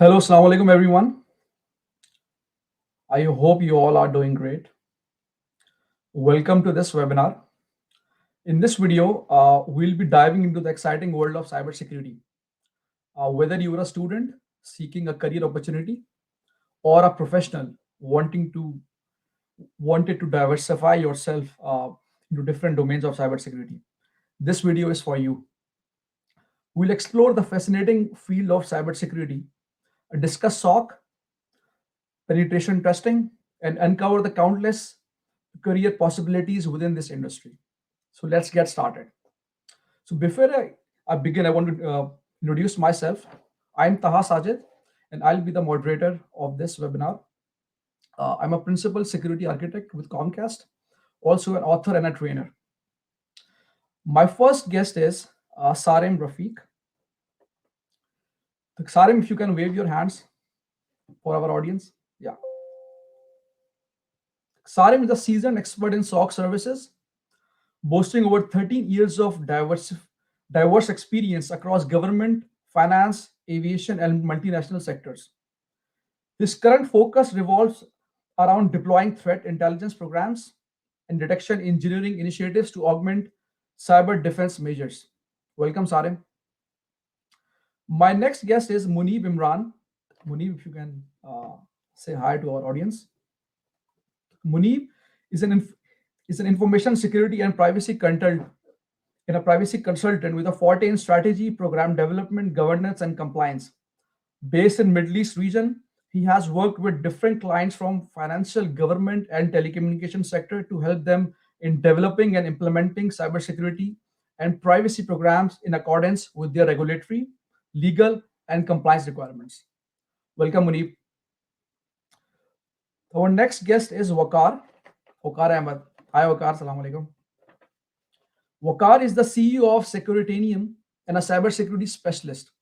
Hello, Assalamu alaikum everyone. I hope you all are doing great. Welcome to this webinar. In this video, we'll be diving into the exciting world of cybersecurity. Whether you are a student seeking a career opportunity or a professional wanted to diversify yourself into different domains of cybersecurity, this video is for you. We'll explore the fascinating field of cybersecurity, discuss SOC, penetration testing, and uncover the countless career possibilities within this industry. So let's get started. So before I begin, I want to introduce myself. I'm Taha Sajid, and I'll be the moderator of this webinar. I'm a principal security architect with Comcast, also an author and a trainer. My first guest is Sarem Rafiq. Sarem, if you can wave your hands for our audience. Yeah. Sarem is a seasoned expert in SOC services, boasting over 13 years of diverse experience across government, finance, aviation, and multinational sectors. His current focus revolves around deploying threat intelligence programs and detection engineering initiatives to augment cyber defense measures. Welcome, Sarem. My next guest is Munib Imran. Munib, if you can say hi to our audience. Munib is an information security and privacy consultant with a forte in strategy, program development, governance, and compliance. Based in Middle East region, he has worked with different clients from financial, government, and telecommunication sector to help them in developing and implementing cybersecurity and privacy programs in accordance with their regulatory, legal, and compliance requirements. Welcome, Munib. Our next guest is Waqar Ahmed. Hi, Waqar. Assalamu alaikum. Waqar is the CEO of Securitanium and a cybersecurity specialist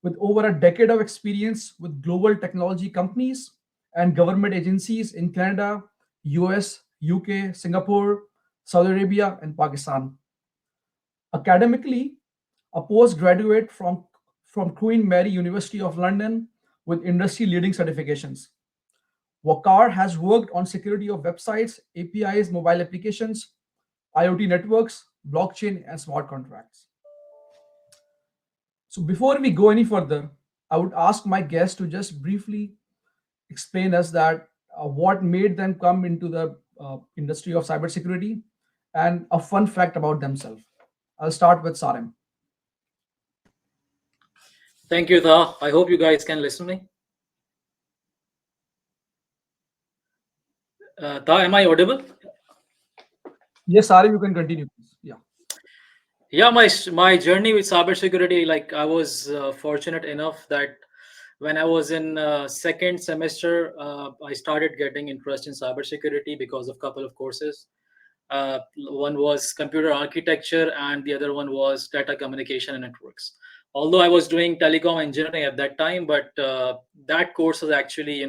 with over a decade of experience with global technology companies and government agencies in Canada, US, UK, Singapore, Saudi Arabia, and Pakistan. Academically, a postgraduate from Queen Mary University of London with industry-leading certifications. Waqar has worked on security of websites, APIs, mobile applications, IoT networks, blockchain, and smart contracts. So before we go any further, I would ask my guests to just briefly explain us that what made them come into the industry of cybersecurity and a fun fact about themselves. I'll start with Sarem. Thank you, Taha. I hope you guys can listen to me. Taha, am I audible? Yes, Sarem, you can continue, please. Yeah, my journey with cybersecurity, like I was fortunate enough that when I was in second semester, I started getting interest in cybersecurity because of a couple of courses. One was computer architecture, and the other one was data communication and networks. Although I was doing telecom engineering at that time, but that course has actually,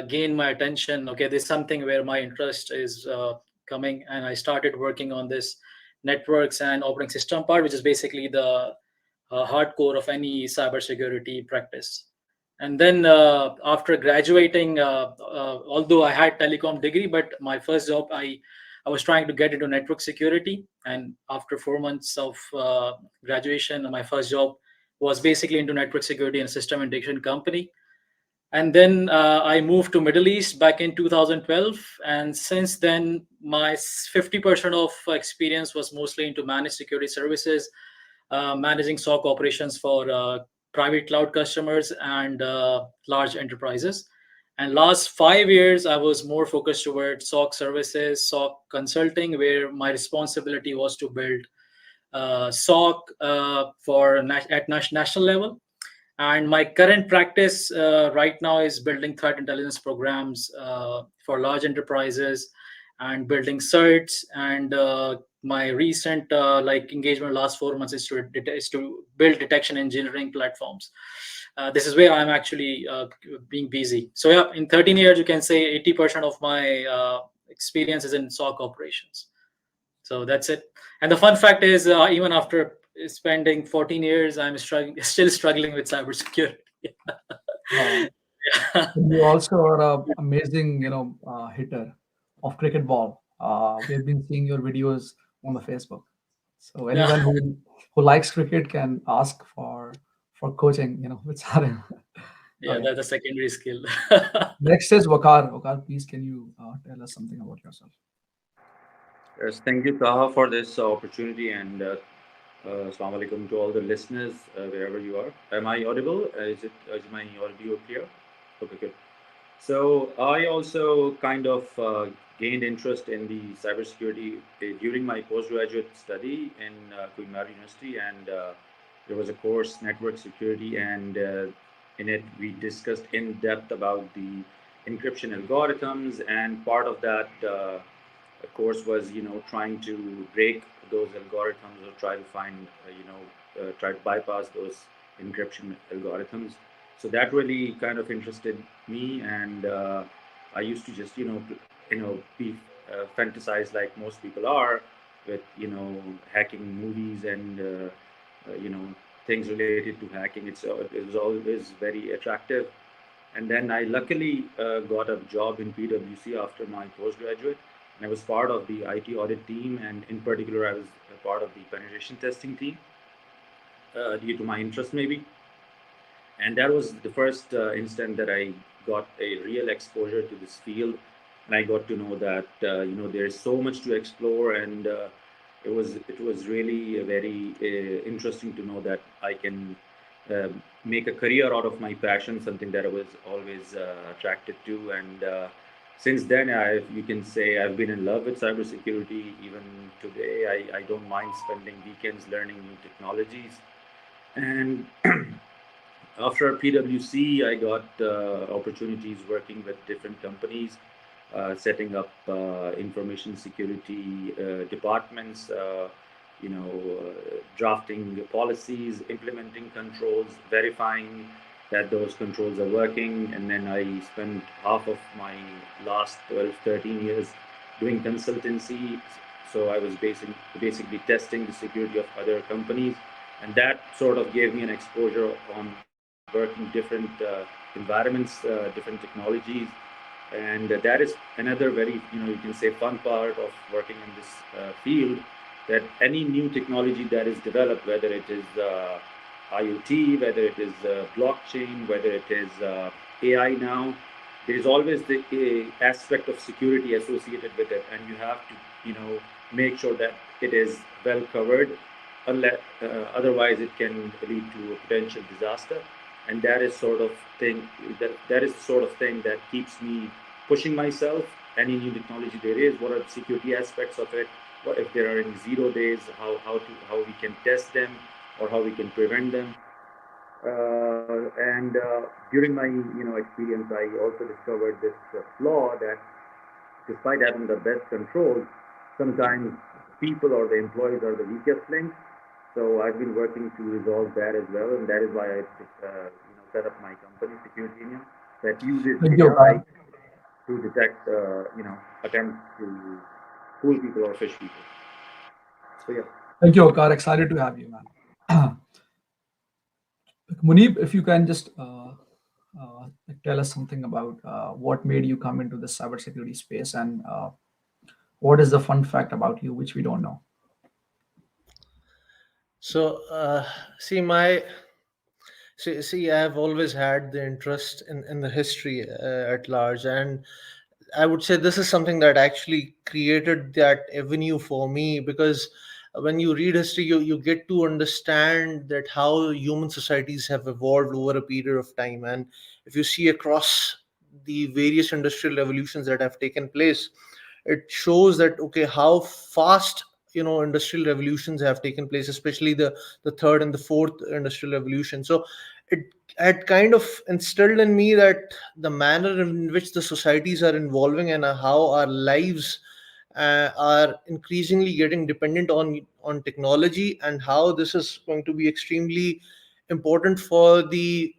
gained my attention. Okay, this is something where my interest is coming, and I started working on this networks and operating system part, which is basically the hardcore of any cybersecurity practice. And then after graduating, although I had telecom degree, but my first job, I was trying to get into network security. And after 4 months of graduation, my first job was basically into network security and system integration company. And then I moved to Middle East back in 2012, and since then my 50% of experience was mostly into managed security services, managing SOC operations for private cloud customers and large enterprises. And last 5 years I was more focused towards SOC services, SOC consulting, where my responsibility was to build SOC at national level. And my current practice right now is building threat intelligence programs for large enterprises and building certs. And my recent engagement last 4 months is to build detection engineering platforms. This is where I'm actually being busy. So yeah, in 13 years, you can say 80% of my experience is in SOC operations. So that's it. And the fun fact is, even after spending 14 years, I'm still struggling with cybersecurity. Wow. Yeah. And you also are a amazing, hitter of cricket ball. We have been seeing your videos on the Facebook. So Yeah. anyone who likes cricket can ask for coaching, with Sarim. Yeah, Okay. that's a secondary skill. Next is Wakar. Wakar, please can you tell us something about yourself? Yes, thank you, Taha, for this opportunity, and Assalamu alaikum to all the listeners wherever you are. Am I audible? Is my audio clear? Okay, good. So I also kind of gained interest in the cybersecurity during my postgraduate study in Queen Mary University, and there was a course, network security, and in it we discussed in depth about the encryption algorithms, and part of that course was trying to break those algorithms or try to find try to bypass those encryption algorithms. So that really kind of interested me, and I used to just be fantasize like most people are with hacking movies and things related to hacking. It was always very attractive, and then I luckily got a job in PwC after my postgraduate. And I was part of the IT audit team, and in particular, I was a part of the penetration testing team due to my interest, maybe. And that was the first instant that I got a real exposure to this field, and I got to know that there's so much to explore, and it was really very interesting to know that I can uh, make a career out of my passion, something that I was always attracted to, and since then, you can say I've been in love with cybersecurity. Even today, I don't mind spending weekends learning new technologies. And after PwC, I got opportunities working with different companies, setting up information security departments, drafting policies, implementing controls, verifying that those controls are working. And then I spent half of my last 12, 13 years doing consultancy. So I was basically testing the security of other companies, and that sort of gave me an exposure on working different environments, different technologies, and that is another very you can say fun part of working in this field. That any new technology that is developed, whether it is IoT, whether it is blockchain, whether it is AI now, there is always the aspect of security associated with it, and you have to make sure that it is well covered. Unless, otherwise, it can lead to a potential disaster, and that is sort of thing that is the sort of thing that keeps me pushing myself. Any new technology there is, what are the security aspects of it? What if there are any zero days? How we can test them, or how we can prevent them? And during my experience, I also discovered this flaw that despite having the best controls, sometimes people or the employees are the weakest link. So I've been working to resolve that as well, and that is why I set up my company, Security Union, that uses Thank you, AI Wakar. to detect attempts to fool people or fish people. So yeah. Thank you, Wakar. Excited to have you, man. Munib, if you can just tell us something about what made you come into the cybersecurity space, and what is the fun fact about you which we don't know? So, see, see, I've always had the interest in the history at large, and I would say this is something that actually created that avenue for me, because when you read history, you get to understand that how human societies have evolved over a period of time. And if you see across the various industrial revolutions that have taken place, it shows that okay, how fast industrial revolutions have taken place, especially the third and the fourth industrial revolution. So it had kind of instilled in me that the manner in which the societies are evolving and how our lives are increasingly getting dependent on technology, and how this is going to be extremely important for the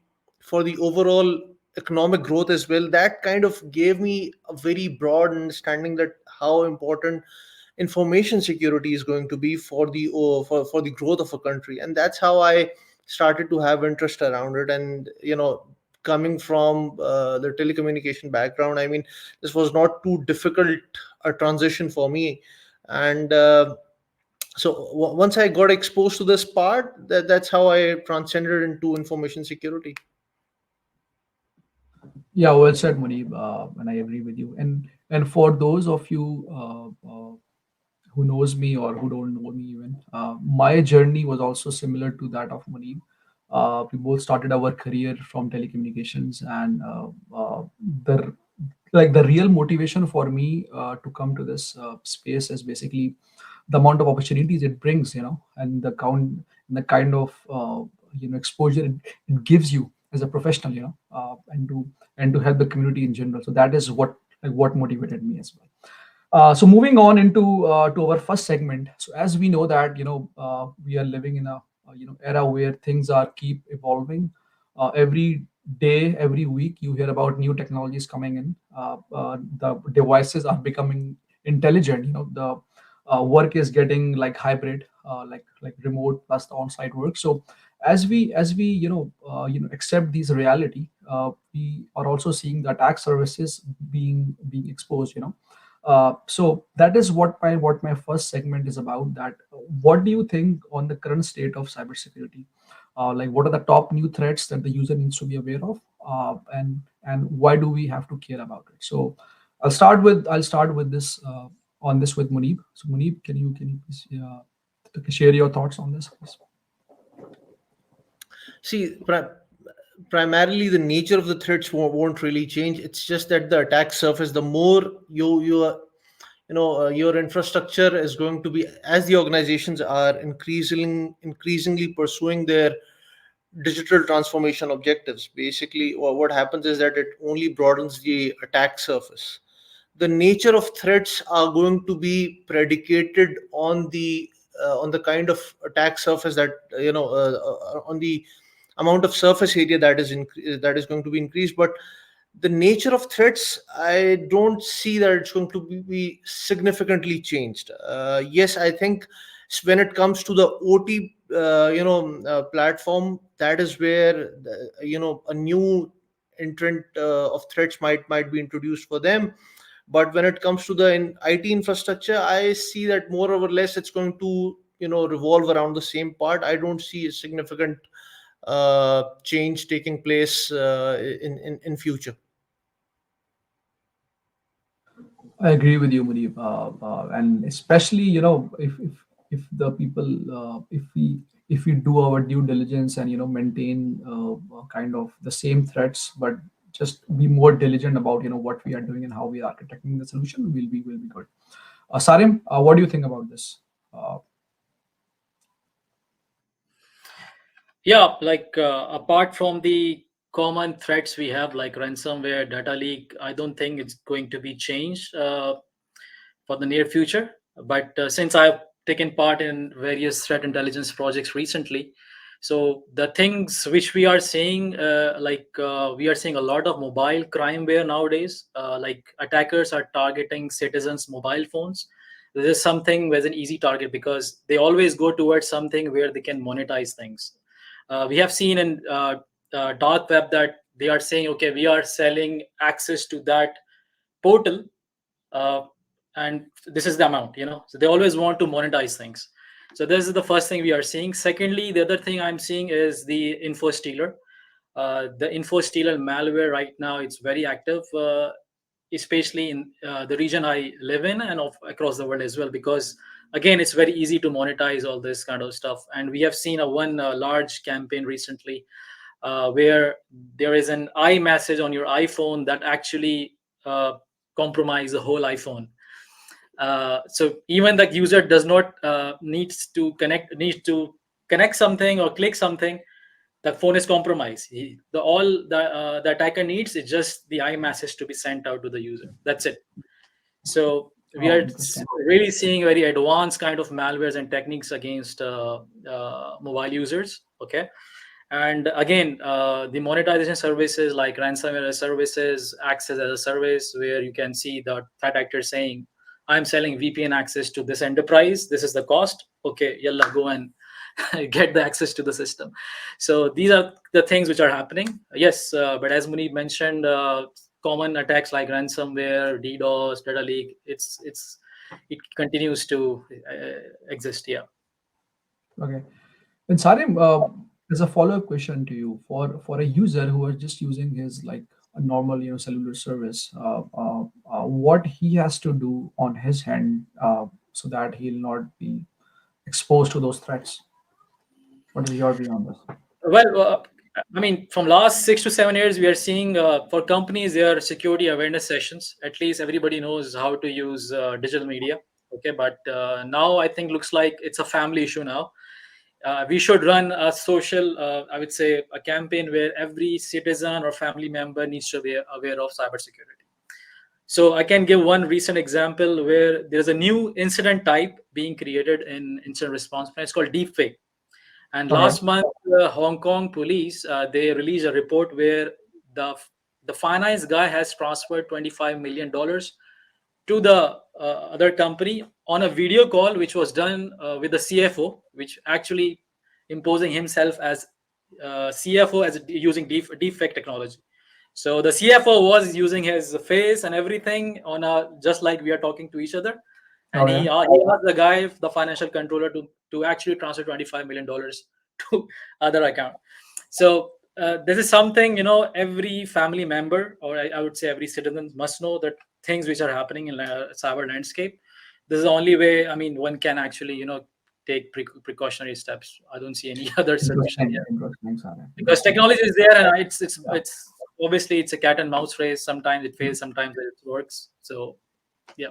overall economic growth as well. That kind of gave me a very broad understanding that how important information security is going to be for for the growth of a country. And that's how I started to have interest around it. And coming from the telecommunication background, I mean, this was not too difficult a transition for me. And once I got exposed to this part, that's how I transcended into information security. Yeah, well said, Munib, and I agree with you. And for those of you who knows me or who don't know me even, my journey was also similar to that of Munib. We both started our career from telecommunications, and the the real motivation for me to come to this space is basically the amount of opportunities it brings, and the kind of exposure it gives you as a professional, and to help the community in general. So that is what motivated me as well. So moving on into to our first segment. So as we know that we are living in a era where things are keep evolving. Every day, every week, you hear about new technologies coming in. The devices are becoming intelligent. The work is getting like hybrid, like remote plus the on-site work. So as we accept these reality, we are also seeing the attack services being exposed. So that is what my first segment is about. That what do you think on the current state of cybersecurity? Like what are the top new threats that the user needs to be aware of, and why do we have to care about it? So I'll start with this on this with Munib. So Munib, can you please share your thoughts on this, please? See, primarily the nature of the threats won't really change. It's just that the attack surface, the more your infrastructure is going to be, as the organizations are increasingly pursuing their digital transformation objectives. Basically, what happens is that it only broadens the attack surface. The nature of threats are going to be predicated on the kind of attack surface that on the amount of surface area that is going to be increased. But the nature of threats, I don't see that it's going to be significantly changed. Yes, I think when it comes to the OT platform, that is where a new entrant of threats might be introduced for them. But when it comes to the IT infrastructure, I see that more or less it's going to revolve around the same part. I don't see a significant change taking place in future. I agree with you, Munib, and especially if the people if we do our due diligence and maintain kind of the same threats, but just be more diligent about what we are doing and how we are architecting the solution, will be good. Sarim, what do you think about this? Yeah, like apart from the common threats we have, like ransomware, data leak, I don't think it's going to be changed for the near future. But since I've taken part in various threat intelligence projects recently, so the things which we are seeing, we are seeing a lot of mobile crimeware nowadays. Like attackers are targeting citizens' mobile phones. This is something with an easy target because they always go towards something where they can monetize things. We have seen in dark web that they are saying, okay, we are selling access to that portal, uh, and this is the amount. So they always want to monetize things. So this is the first thing we are seeing. Secondly, the other thing I'm seeing is the info stealer. The info stealer malware right now, it's very active, especially in the region I live in and across the world as well, because again, it's very easy to monetize all this kind of stuff. And we have seen one large campaign recently where there is an iMessage on your iPhone that actually compromise the whole iPhone. So even the user does not needs to connect something or click something, the phone is compromised. The attacker needs is just the iMessage to be sent out to the user. That's it. So we Oh, are interesting. really seeing very advanced kind of malwares and techniques against mobile users. Okay. And again, the monetization services like ransomware services, access as a service, where you can see the threat actor saying, I'm selling VPN access to this enterprise, this is the cost, okay, yalla, go and get the access to the system. So these are the things which are happening. Yes, but as Munib mentioned, common attacks like ransomware, DDoS, data leak, it continues to exist. Yeah. Okay. And Sarim, as a follow-up question to you, for a user who is just using his like a normal cellular service, what he has to do on his hand so that he'll not be exposed to those threats. What is your view on this? Well, I mean, from last 6 to 7 years, we are seeing for companies their security awareness sessions. At least everybody knows how to use digital media. Okay, but now I think looks like it's a family issue now. We should run a social, I would say, a campaign where every citizen or family member needs to be aware of cybersecurity. So I can give one recent example where there's a new incident type being created in incident response plan. It's called deepfake. And Okay. last month, Hong Kong police they released a report where the the finance guy has transferred $25 million to the other company on a video call, which was done with the CFO, which actually imposing himself as CFO as using deepfake technology. So the CFO was using his face and everything on a just like we are talking to each other, and Okay. he asked the guy, the financial controller, to actually transfer $25 million to other account. So this is something every family member, or I would say every citizen, must know that things which are happening in cyber landscape. This is the only way. I mean, one can actually take precautionary steps. I don't see any other solution Interesting. here Interesting, Sarim. because Interesting. technology is there, and Yeah. it's obviously it's a cat and mouse race. Sometimes it fails, sometimes it works. So yeah.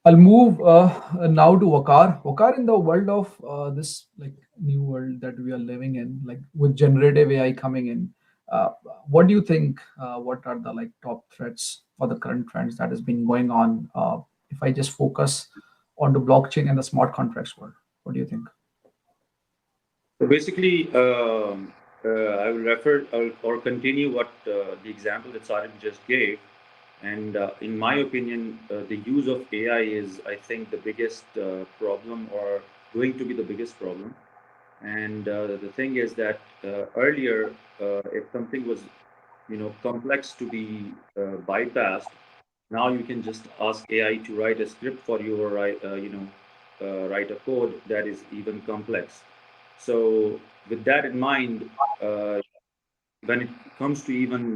I'll move now to Wakar. Wakar, in the world of this like new world that we are living in, like with generative AI coming in, uh, what do you think? What are the like top threats for the current trends that has been going on? If I just focus on the blockchain and the smart contracts world, what do you think? So basically, I will refer or continue what the example that Sarim just gave. And in my opinion, the use of AI is, I think, the biggest problem, or going to be the biggest problem. And the thing is that earlier, if something was, complex to be bypassed, now you can just ask AI to write a script for you, or write a code that is even complex. So with that in mind, uh, when it comes to even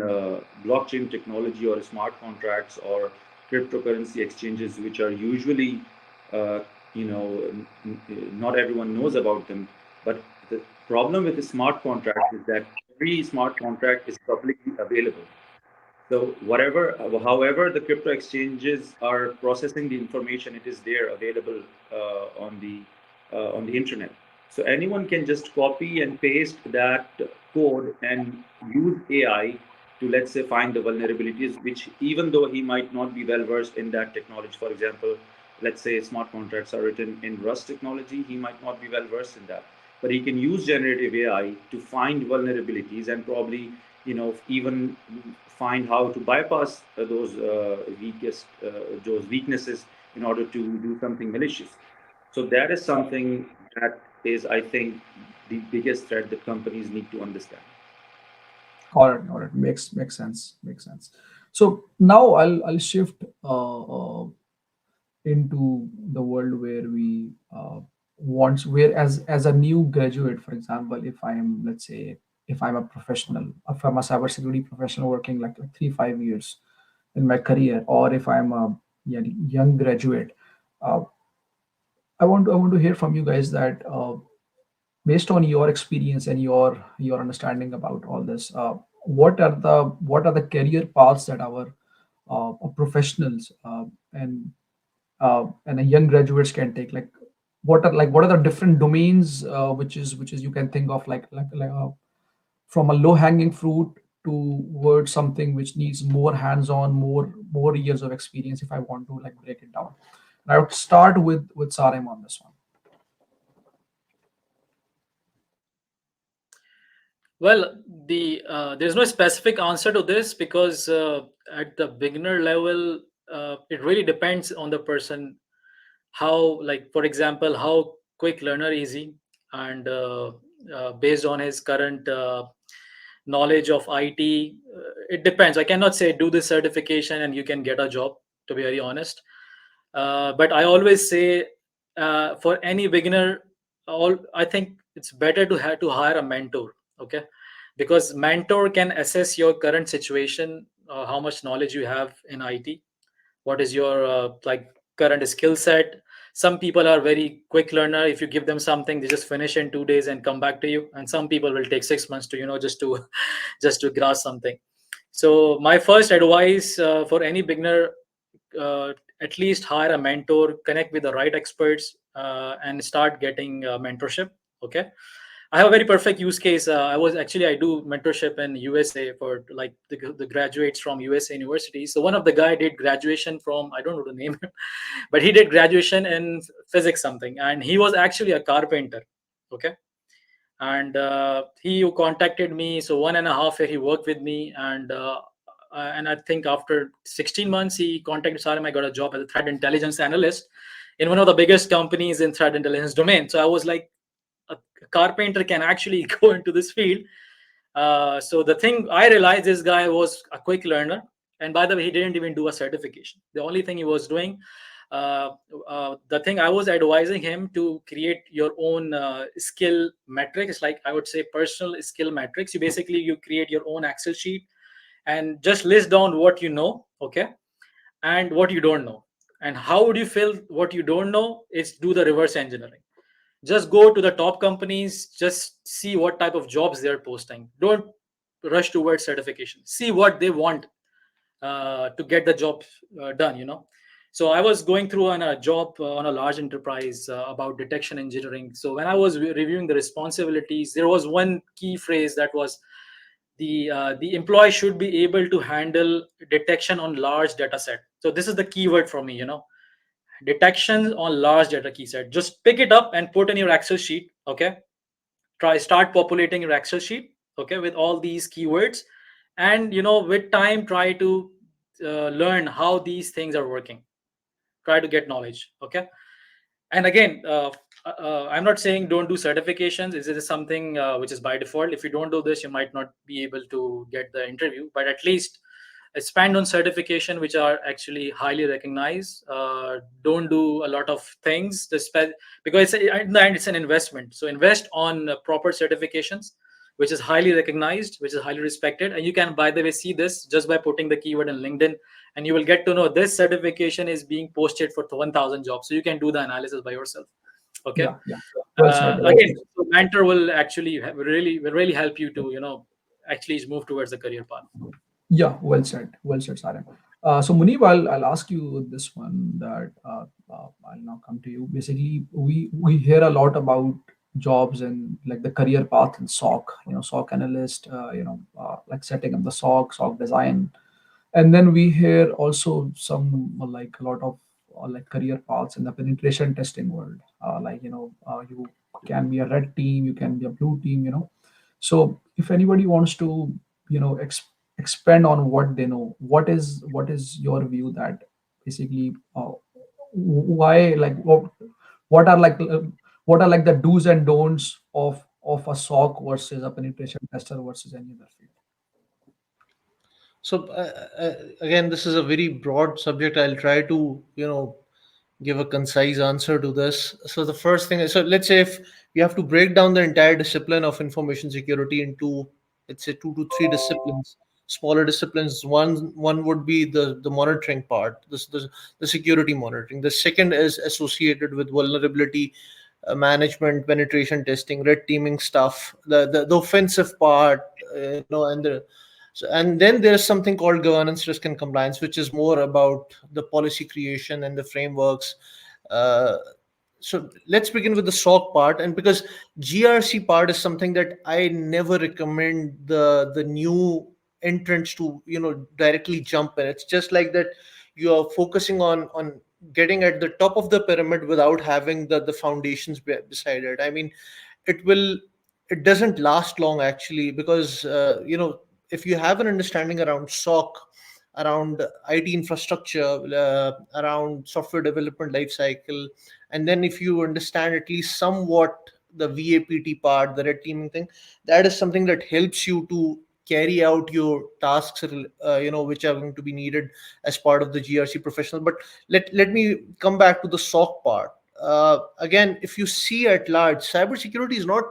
blockchain technology or smart contracts or cryptocurrency exchanges, which are usually, uh, not everyone knows about them. But the problem with the smart contract is that every smart contract is publicly available. So however, the crypto exchanges are processing the information, it is there available on the internet. So anyone can just copy and paste that code and use AI to, let's say, find the vulnerabilities, which, even though he might not be well versed in that technology, for example, let's say smart contracts are written in Rust technology, he might not be well versed in that, but he can use generative AI to find vulnerabilities and probably, even find how to bypass those weaknesses in order to do something malicious. So that is something that is, I think, the biggest threat that companies need to understand. All right, makes sense. Makes sense. So now I'll shift into the world where we where as a new graduate, for example, if I am, let's say, if I'm a professional, if I'm a cybersecurity professional working like 3 5 years in my career, or if I'm a young graduate, uh, I want to hear from you guys that based on your experience and your understanding about all this, what are the career paths that our professionals and a young graduates can take, like what are the different domains which is you can think of, from a low hanging fruit towards something which needs more hands on, more years of experience, if I want to like break it down. And I would start with Sarem on this one. Well, there's no specific answer to this because at the beginner level, it really depends on the person. How, like for example, how quick learner is he? and based on his current knowledge of IT, it depends. I cannot say do this certification and you can get a job, to be very honest. But I always say, for any beginner, all I think it's better to have to hire a mentor. Okay, because mentor can assess your current situation, how much knowledge you have in IT, what is your current skill set. Some people are very quick learner. If you give them something, they just finish in 2 days and come back to you, and some people will take 6 months to just to just to grasp something. So my first advice for any beginner, uh, at least hire a mentor, connect with the right experts, and start getting mentorship. Okay, I have a very perfect use case. I do mentorship in USA for like the graduates from USA universities. So one of the guy did graduation from, I don't know the name, but he did graduation in physics something, and he was actually a carpenter. Okay, and he contacted me. So 1.5 year he worked with me, and I think after 16 months he contacted Salim. I got a job as a threat intelligence analyst in one of the biggest companies in threat intelligence domain. So I was like, a carpenter can actually go into this field. So the thing I realized, this guy was a quick learner, and by the way, he didn't even do a certification. The only thing he was doing, uh, the thing I was advising him to create your own skill metrics, like I would say personal skill metrics. You create your own Excel sheet and just list down what you know, okay, and what you don't know. And how would you feel what you don't know is do the reverse engineering. Just go to the top companies, just see what type of jobs they're posting. Don't rush towards certification, see what they want to get the job done. So I was going through on a job on a large enterprise about detection engineering. So when I was reviewing the responsibilities, there was one key phrase that was the employee should be able to handle detection on large data set. So this is the keyword for me. Detection on large data key set. Just pick it up and put in your Excel sheet. Okay, start populating your Excel sheet, okay, with all these keywords, and with time try to learn how these things are working. Try to get knowledge. Okay, and again, I'm not saying don't do certifications. This is something which is by default. If you don't do this, you might not be able to get the interview, but at least expand on certification which are actually highly recognized. Don't do a lot of things because in the end it's an investment. So invest on proper certifications which is highly recognized, which is highly respected, and you can, by the way, see this just by putting the keyword in LinkedIn, and you will get to know this certification is being posted for 1,000 jobs. So you can do the analysis by yourself. Okay. Yeah, yeah. Well said. Well Again, said. so mentor will actually will really help you to actually move towards the career path. Yeah, well said, Sarim. So Munib, I'll ask you this one that I'll now come to you. Basically, we hear a lot about jobs and like the career path in SOC, SOC analyst, like setting up the SOC design, and then we hear also some like a lot of like career paths in the penetration testing world. You can be a red team, you can be a blue team. So if anybody wants to expand on what they know, what is your view that basically why like what are like what are like the do's and don'ts of a SOC versus a penetration tester versus any other field? So again, this is a very broad subject. I'll try to give a concise answer to this. So the first thing is, so let's say if you have to break down the entire discipline of information security into, let's say, 2 to 3 disciplines, smaller disciplines. One would be the monitoring part, the security monitoring. The second is associated with vulnerability management, penetration testing, red teaming stuff, the offensive part, and then there's something called governance, risk, and compliance, which is more about the policy creation and the frameworks. Uh, so let's begin with the SOC part, and because GRC part is something that I never recommend the new entrants to directly jump in. It's just like that you are focusing on getting at the top of the pyramid without having the foundations beside it. I mean, it will it doesn't last long actually, because if you have an understanding around SOC, around IT infrastructure, around software development lifecycle, and then if you understand at least somewhat the VAPT part, the red teaming thing, that is something that helps you to carry out your tasks, which are going to be needed as part of the GRC professional. But let me come back to the SOC part. Again, if you see at large, cybersecurity is not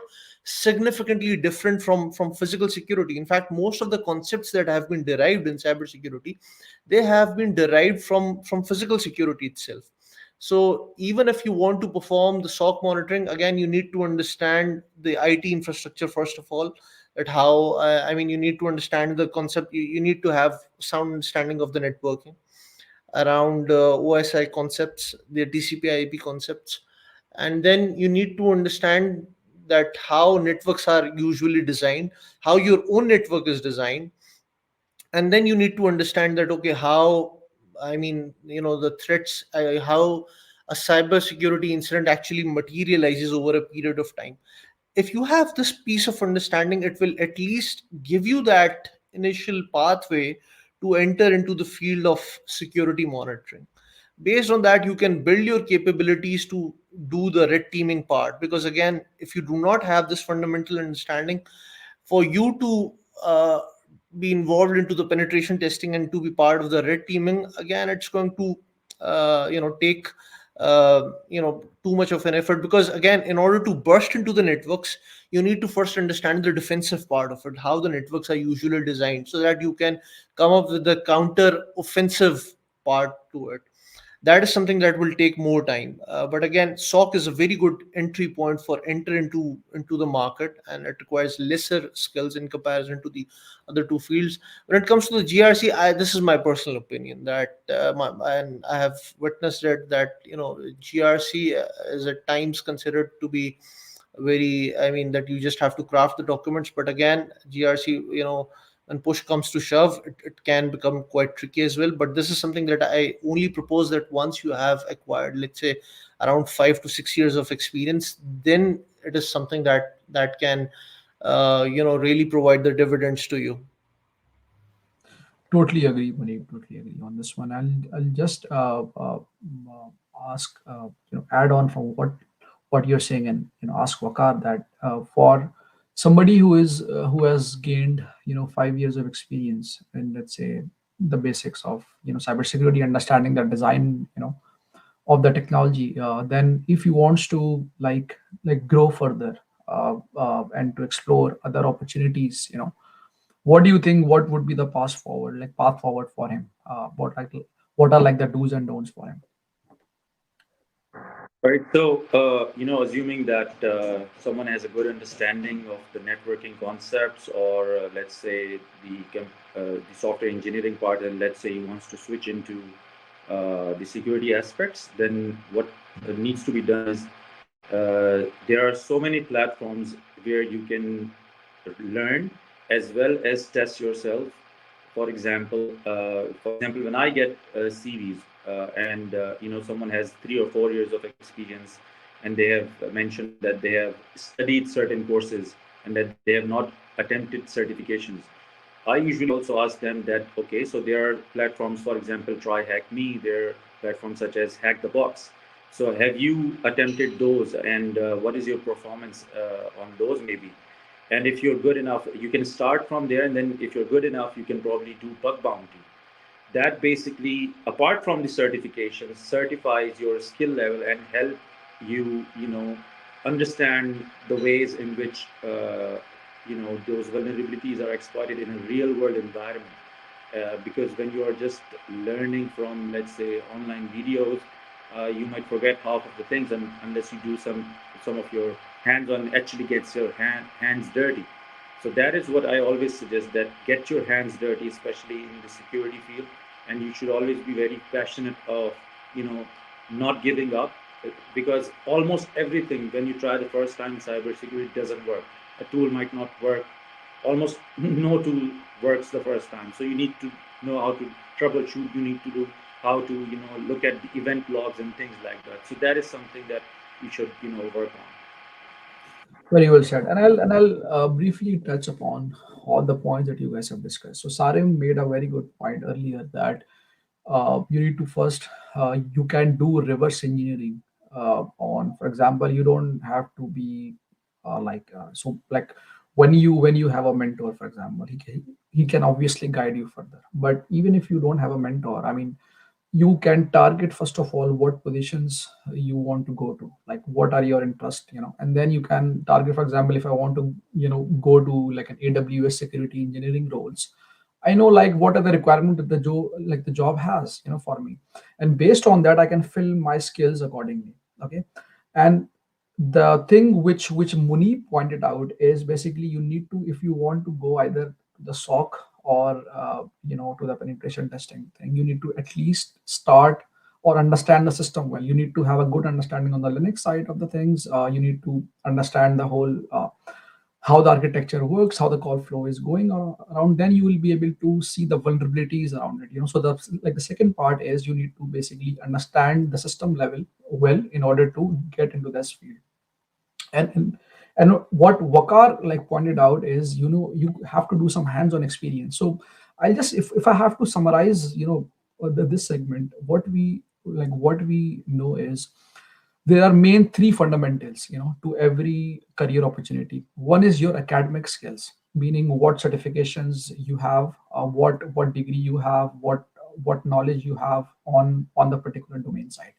significantly different from physical security. In fact, most of the concepts that have been derived in cybersecurity, they have been derived from physical security itself. So even if you want to perform the SOC monitoring, again, you need to understand the IT infrastructure first of all. At how you need to understand the concept. You need to have sound understanding of the networking around OSI concepts, the TCP/IP concepts, and then you need to understand that how networks are usually designed, how your own network is designed, and then you need to understand that, okay, how, the threats, how a cybersecurity incident actually materializes over a period of time. If you have this piece of understanding, it will at least give you that initial pathway to enter into the field of security monitoring. Based on that, you can build your capabilities to do the red teaming part, because again, if you do not have this fundamental understanding, for you to be involved into the penetration testing and to be part of the red teaming, again, it's going to take too much of an effort, because again, in order to burst into the networks, you need to first understand the defensive part of it, how the networks are usually designed, so that you can come up with the counter offensive part to it. That is something that will take more time. But again, SOC is a very good entry point for enter into the market, and it requires lesser skills in comparison to the other two fields. When it comes to the GRC, this is my personal opinion that and I have witnessed it, that GRC is at times considered to be very, that you just have to craft the documents. But again, GRC, when push comes to shove, it can become quite tricky as well. But this is something that I only propose, that once you have acquired, let's say, around 5 to 6 years of experience, then it is something that can really provide the dividends to you. Totally agree, Munib. Totally agree on this one. I'll just ask, add on from what you're saying, and ask Wakar that for somebody who has gained 5 years of experience in, let's say, the basics of cybersecurity, understanding the design of the technology, then if he wants to like grow further, and to explore other opportunities, what do you think, what would be the path forward for him? What are like the do's and don'ts for him? Right. So, assuming that someone has a good understanding of the networking concepts, or let's say the software engineering part, and let's say he wants to switch into the security aspects, then what needs to be done is there are so many platforms where you can learn as well as test yourself. For example, when I get CVs, and someone has 3 or 4 years of experience, and they have mentioned that they have studied certain courses and that they have not attempted certifications, I usually also ask them that, okay, so there are platforms, for example, Try Hack Me, there are platforms such as Hack the Box. So have you attempted those, and what is your performance on those maybe? And if you're good enough, you can start from there, and then if you're good enough, you can probably do bug bounty. That basically, apart from the certification, certifies your skill level and help you understand the ways in which those vulnerabilities are exploited in a real world environment. Because when you are just learning from, let's say, online videos, you might forget half of the things, unless you do some of your hands-on, actually gets your hands dirty. So that is what I always suggest, that get your hands dirty, especially in the security field. And you should always be very passionate of not giving up, because almost everything, when you try the first time in cybersecurity, doesn't work. A tool might not work. Almost no tool works the first time. So you need to know how to troubleshoot. You need to do how to look at the event logs and things like that. So that is something that you should work on. Very well said. And I'll briefly touch upon all the points that you guys have discussed. So Sarim made a very good point earlier that you need to first, you can do reverse engineering on, for example, you don't have to be like when you have a mentor, for example, he can obviously guide you further. But even if you don't have a mentor, I mean, you can target first of all what positions you want to go to, like what are your interests, and then you can target, for example, if I want to go to like an AWS security engineering roles, I know like what are the requirements that the job has for me, and based on that I can fill my skills accordingly. Okay. And the thing which Muni pointed out is basically you need to, if you want to go either to the SOC or to the penetration testing thing, you need to at least start or understand the system well. You need to have a good understanding on the Linux side of the things. You need to understand the whole how the architecture works, how the call flow is going around. Then you will be able to see the vulnerabilities around it. So the second part is you need to basically understand the system level well in order to get into this field. And what Wakar like pointed out is you have to do some hands-on experience. So I'll just, if I have to summarize this segment, what we know is there are main three fundamentals to every career opportunity. One is your academic skills, meaning what certifications you have, what degree you have, what knowledge you have on the particular domain side.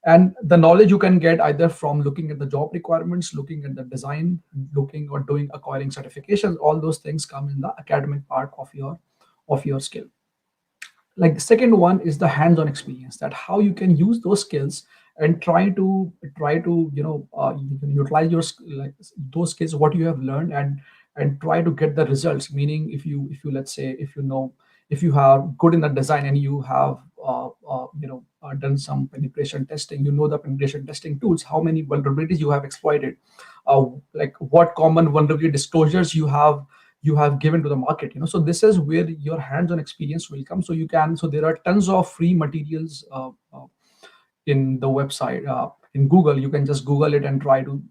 And the knowledge you can get either from looking at the job requirements, looking at the design, looking or doing acquiring certifications. All those things come in the academic part of your skill. Like the second one is the hands-on experience, that how you can use those skills and try to you can utilize like those skills what you have learned, and try to get the results. Meaning if you let's say, if you have good in the design and you have done some penetration testing, the penetration testing tools, how many vulnerabilities you have exploited, like what common vulnerability disclosures you have given to the market. So this is where your hands-on experience will come. So there are tons of free materials in the website, in Google. You can just Google it and try to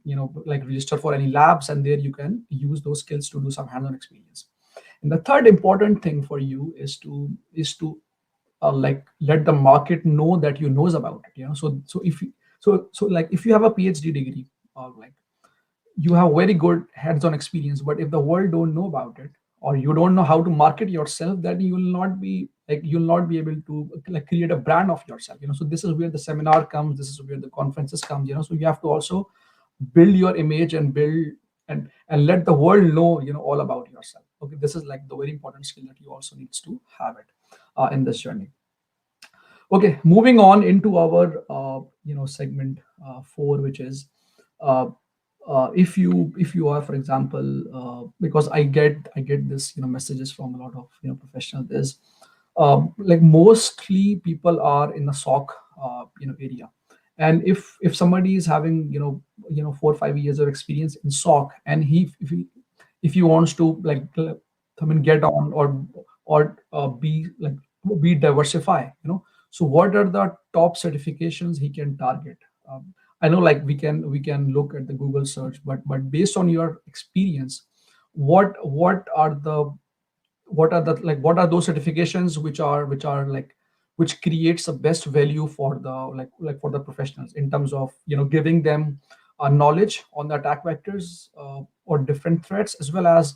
like register for any labs, and there you can use those skills to do some hands-on experience. And the third important thing for you is to like let the market know that you knows about it. So if you so like if you have a PhD degree, or like you have very good hands-on experience, but if the world don't know about it, or you don't know how to market yourself, then you'll not be able to like create a brand of yourself. So this is where the seminar comes, this is where the conferences comes. So you have to also build your image and build and let the world know all about yourself. Okay, this is like the very important skill that you also needs to have it in this journey. Okay, moving on into our segment 4, which is uh, if you are, for example, because I get this messages from a lot of professionals, is like mostly people are in the SOC area. And if somebody is having 4 or 5 years of experience in SOC, and if he wants to like get on, or be diversify, so what are the top certifications he can target? I know like we can look at the Google search, but based on your experience, what are those certifications which are like which creates the best value for the for the professionals, in terms of giving them knowledge on the attack vectors, or different threats, as well as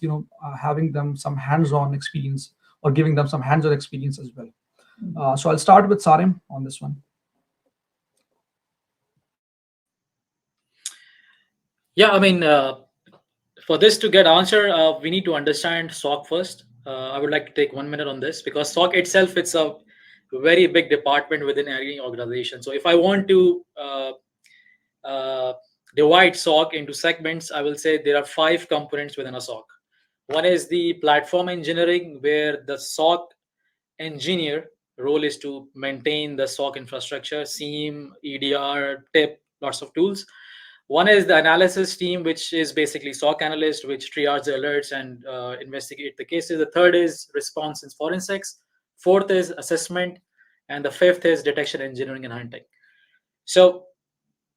having them some hands-on experience, or giving them some hands-on experience as well. So I'll start with Sarim on this one. Yeah, I mean, for this to get answer, we need to understand SOC first. I would like to take 1 minute on this, because SOC itself, it's a very big department within any organization. So if I want to uh, divide SOC into segments, I will say there are 5 components within a SOC. One is the platform engineering, where the SOC engineer role is to maintain the SOC infrastructure, SIEM, EDR, TIP, lots of tools. One is the analysis team, which is basically SOC analyst, which triage the alerts and investigate the cases. The third is response and forensics. Fourth is assessment, and the fifth is detection engineering and hunting. So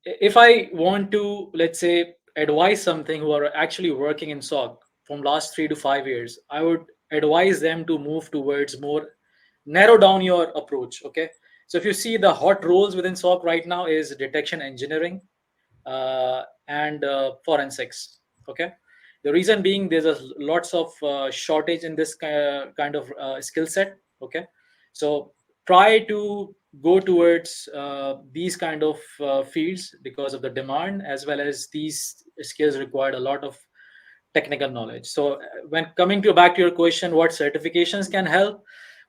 if I want to, let's say, advise something who are actually working in SOC from last 3 to 5 years, I would advise them to move towards more narrow down your approach. Okay, so if you see the hot roles within SOC right now is detection engineering and forensics. Okay, the reason being there's a lots of shortage in this kind of skill set. Okay, so try to go towards these kind of fields because of the demand, as well as these skills required a lot of technical knowledge. So when coming to back to your question, what certifications can help?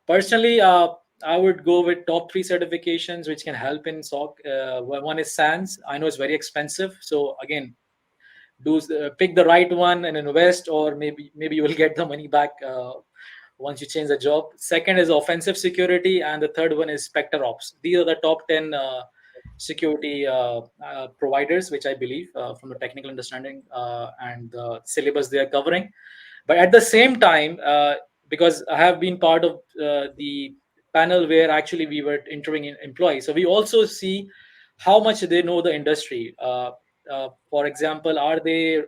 Personally, I would go with top three certifications which can help in SOC. One is SANS. I know it's very expensive, so again, pick the right one and invest, or maybe you will get the money back once you change the job. Second is offensive security, and the third one is Spectre Ops. These are the top 10 security providers, which I believe, from the technical understanding and the syllabus they are covering. But at the same time, because I have been part of the panel where actually we were interviewing employees, so we also see how much they know the industry. For example, are they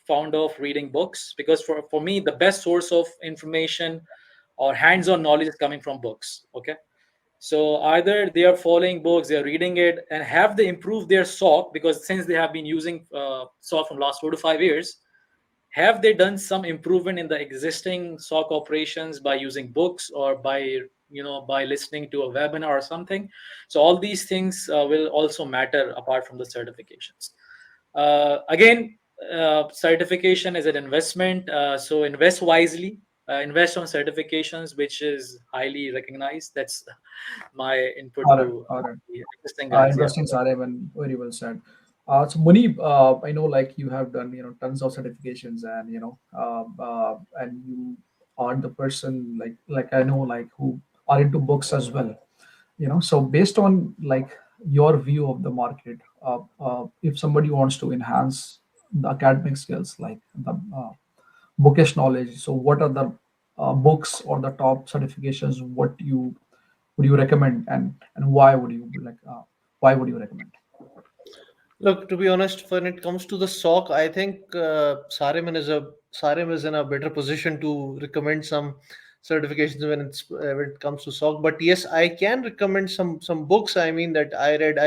fond of reading books? Because for me, the best source of information or hands-on knowledge is coming from books. Okay, so either they are following books, they are reading it, and have they improved their SOC? Because since they have been using SOC from last 4 to 5 years, have they done some improvement in the existing SOC operations by using books, or by by listening to a webinar or something? So all these things will also matter apart from the certifications. Again, certification is an investment, so invest wisely. Invest on certifications which is highly recognized. That's my input All right, to all right. the existing guys. Yeah. Interesting, Sareb, and very well said. So Muni, I know like you have done tons of certifications, and and you are the person like I know like who are into books as well. So based on like your view of the market, if somebody wants to enhance the academic skills like the bookish knowledge, so what are the books or the top certifications what you would you recommend, and why would you recommend? Look, to be honest, when it comes to the SOC, I think Sarim is in a better position to recommend some certifications when it comes to SOC. But yes, I can recommend some books. I mean that I read.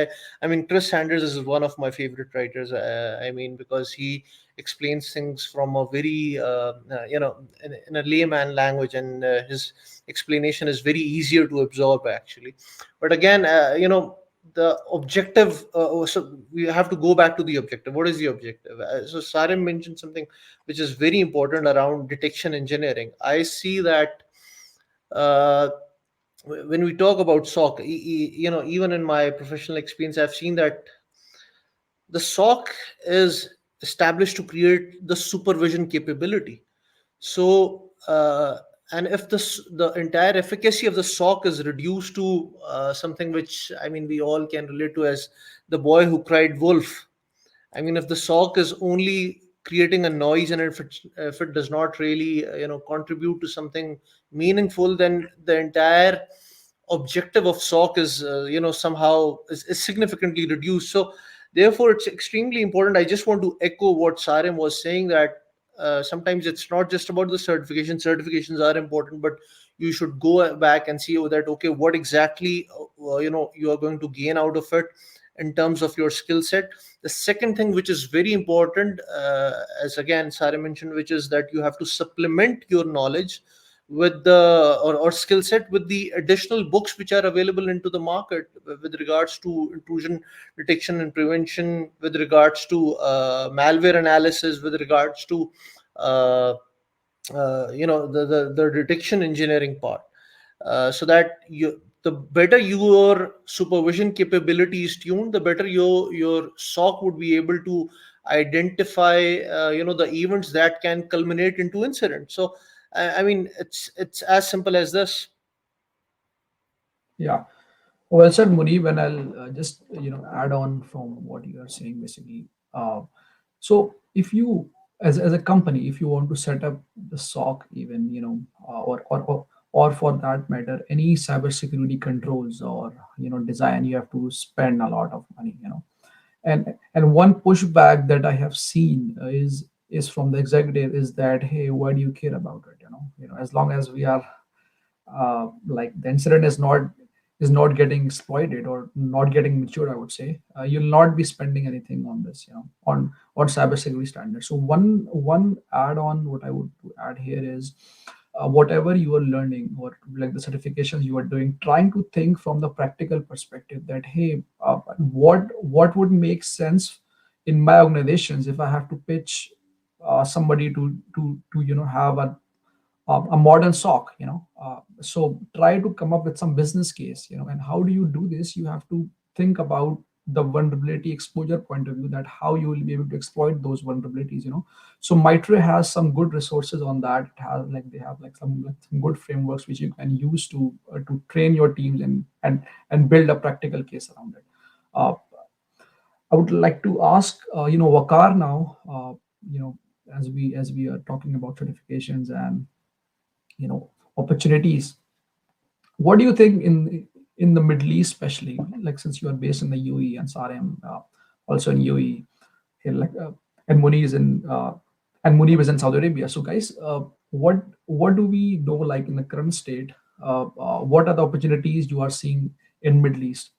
I mean Chris Sanders is one of my favorite writers. I mean because he explains things from a very in a layman language, and his explanation is very easier to absorb actually. But again, the objective, so we have to go back to the objective. What is the objective? So Sarim mentioned something which is very important around detection engineering. I see that uh, when we talk about SOC, even in my professional experience, I've seen that the SOC is established to create the supervision capability. So, and if the entire efficacy of the SOC is reduced to something which I mean we all can relate to as the boy who cried wolf. I mean, if the SOC is only creating a noise, and if it does not really contribute to something meaningful, then the entire objective of SOC is somehow is significantly reduced. So therefore, it's extremely important. I just want to echo what Sarim was saying, that sometimes it's not just about the certification. Certifications are important, but you should go back and see that okay, what exactly you are going to gain out of it in terms of your skill set. The second thing which is very important, as again Sari mentioned, which is that you have to supplement your knowledge with the or skill set with the additional books which are available into the market with regards to intrusion detection and prevention, with regards to malware analysis, with regards to uh, the detection engineering part, so that the better your supervision capability is tuned, the better your SOC would be able to identify the events that can culminate into incidents. So I mean it's as simple as this. Yeah, well said, Muni. When I'll just add on from what you are saying basically. So if you, as a company, if you want to set up the SOC, even or for that matter, any cybersecurity controls or design, you have to spend a lot of money. And one pushback that I have seen is from the executive is that, hey, why do you care about it? As long as we are like the incident is not getting exploited or not getting matured, I would say, you'll not be spending anything on this, on cybersecurity standards. So one add on what I would add here is, whatever you are learning or like the certifications you are doing, trying to think from the practical perspective that, hey, what would make sense in my organizations if I have to pitch somebody to have a modern SOC. So try to come up with some business case. And how do you do this? You have to think about the vulnerability exposure point of view, that how you will be able to exploit those vulnerabilities. So Mitre has some good resources on that. It has they have some good frameworks which you can use to train your teams and build a practical case around it. I would like to ask Wakar now, as we are talking about certifications and opportunities. What do you think in the Middle East, especially, like since you are based in the UAE and Sarem also in UAE, here, and Munib is in Saudi Arabia. So guys, what do we know, like in the current state? What are the opportunities you are seeing in Middle East,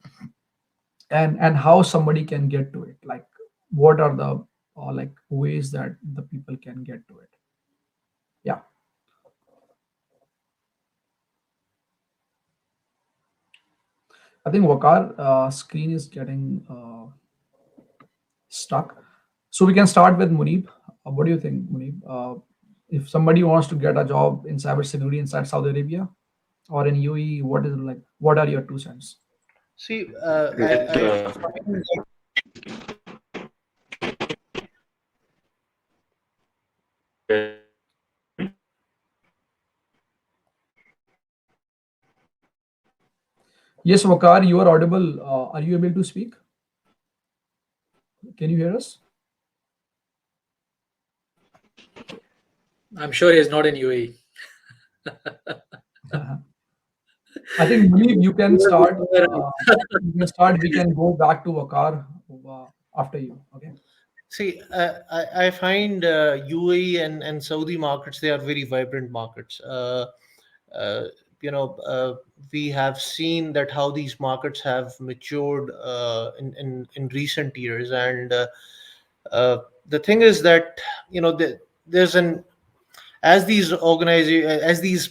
and how somebody can get to it? Like, what are the ways that the people can get to it? Yeah. I think Wakar screen is getting stuck. So we can start with Munib. What do you think, Munib? If somebody wants to get a job in cybersecurity inside Saudi Arabia or in UAE, what are your 2 cents? See, Is I it, find that Yes, Wakar, you are audible. Are you able to speak? Can you hear us? I'm sure he's not in UAE. I think Munib, you can start. We can go back to Wakar after you. Okay. See, I find UAE and Saudi markets, they are very vibrant markets. Uh, you know, we have seen that how these markets have matured in recent years, and the thing is that there's an as these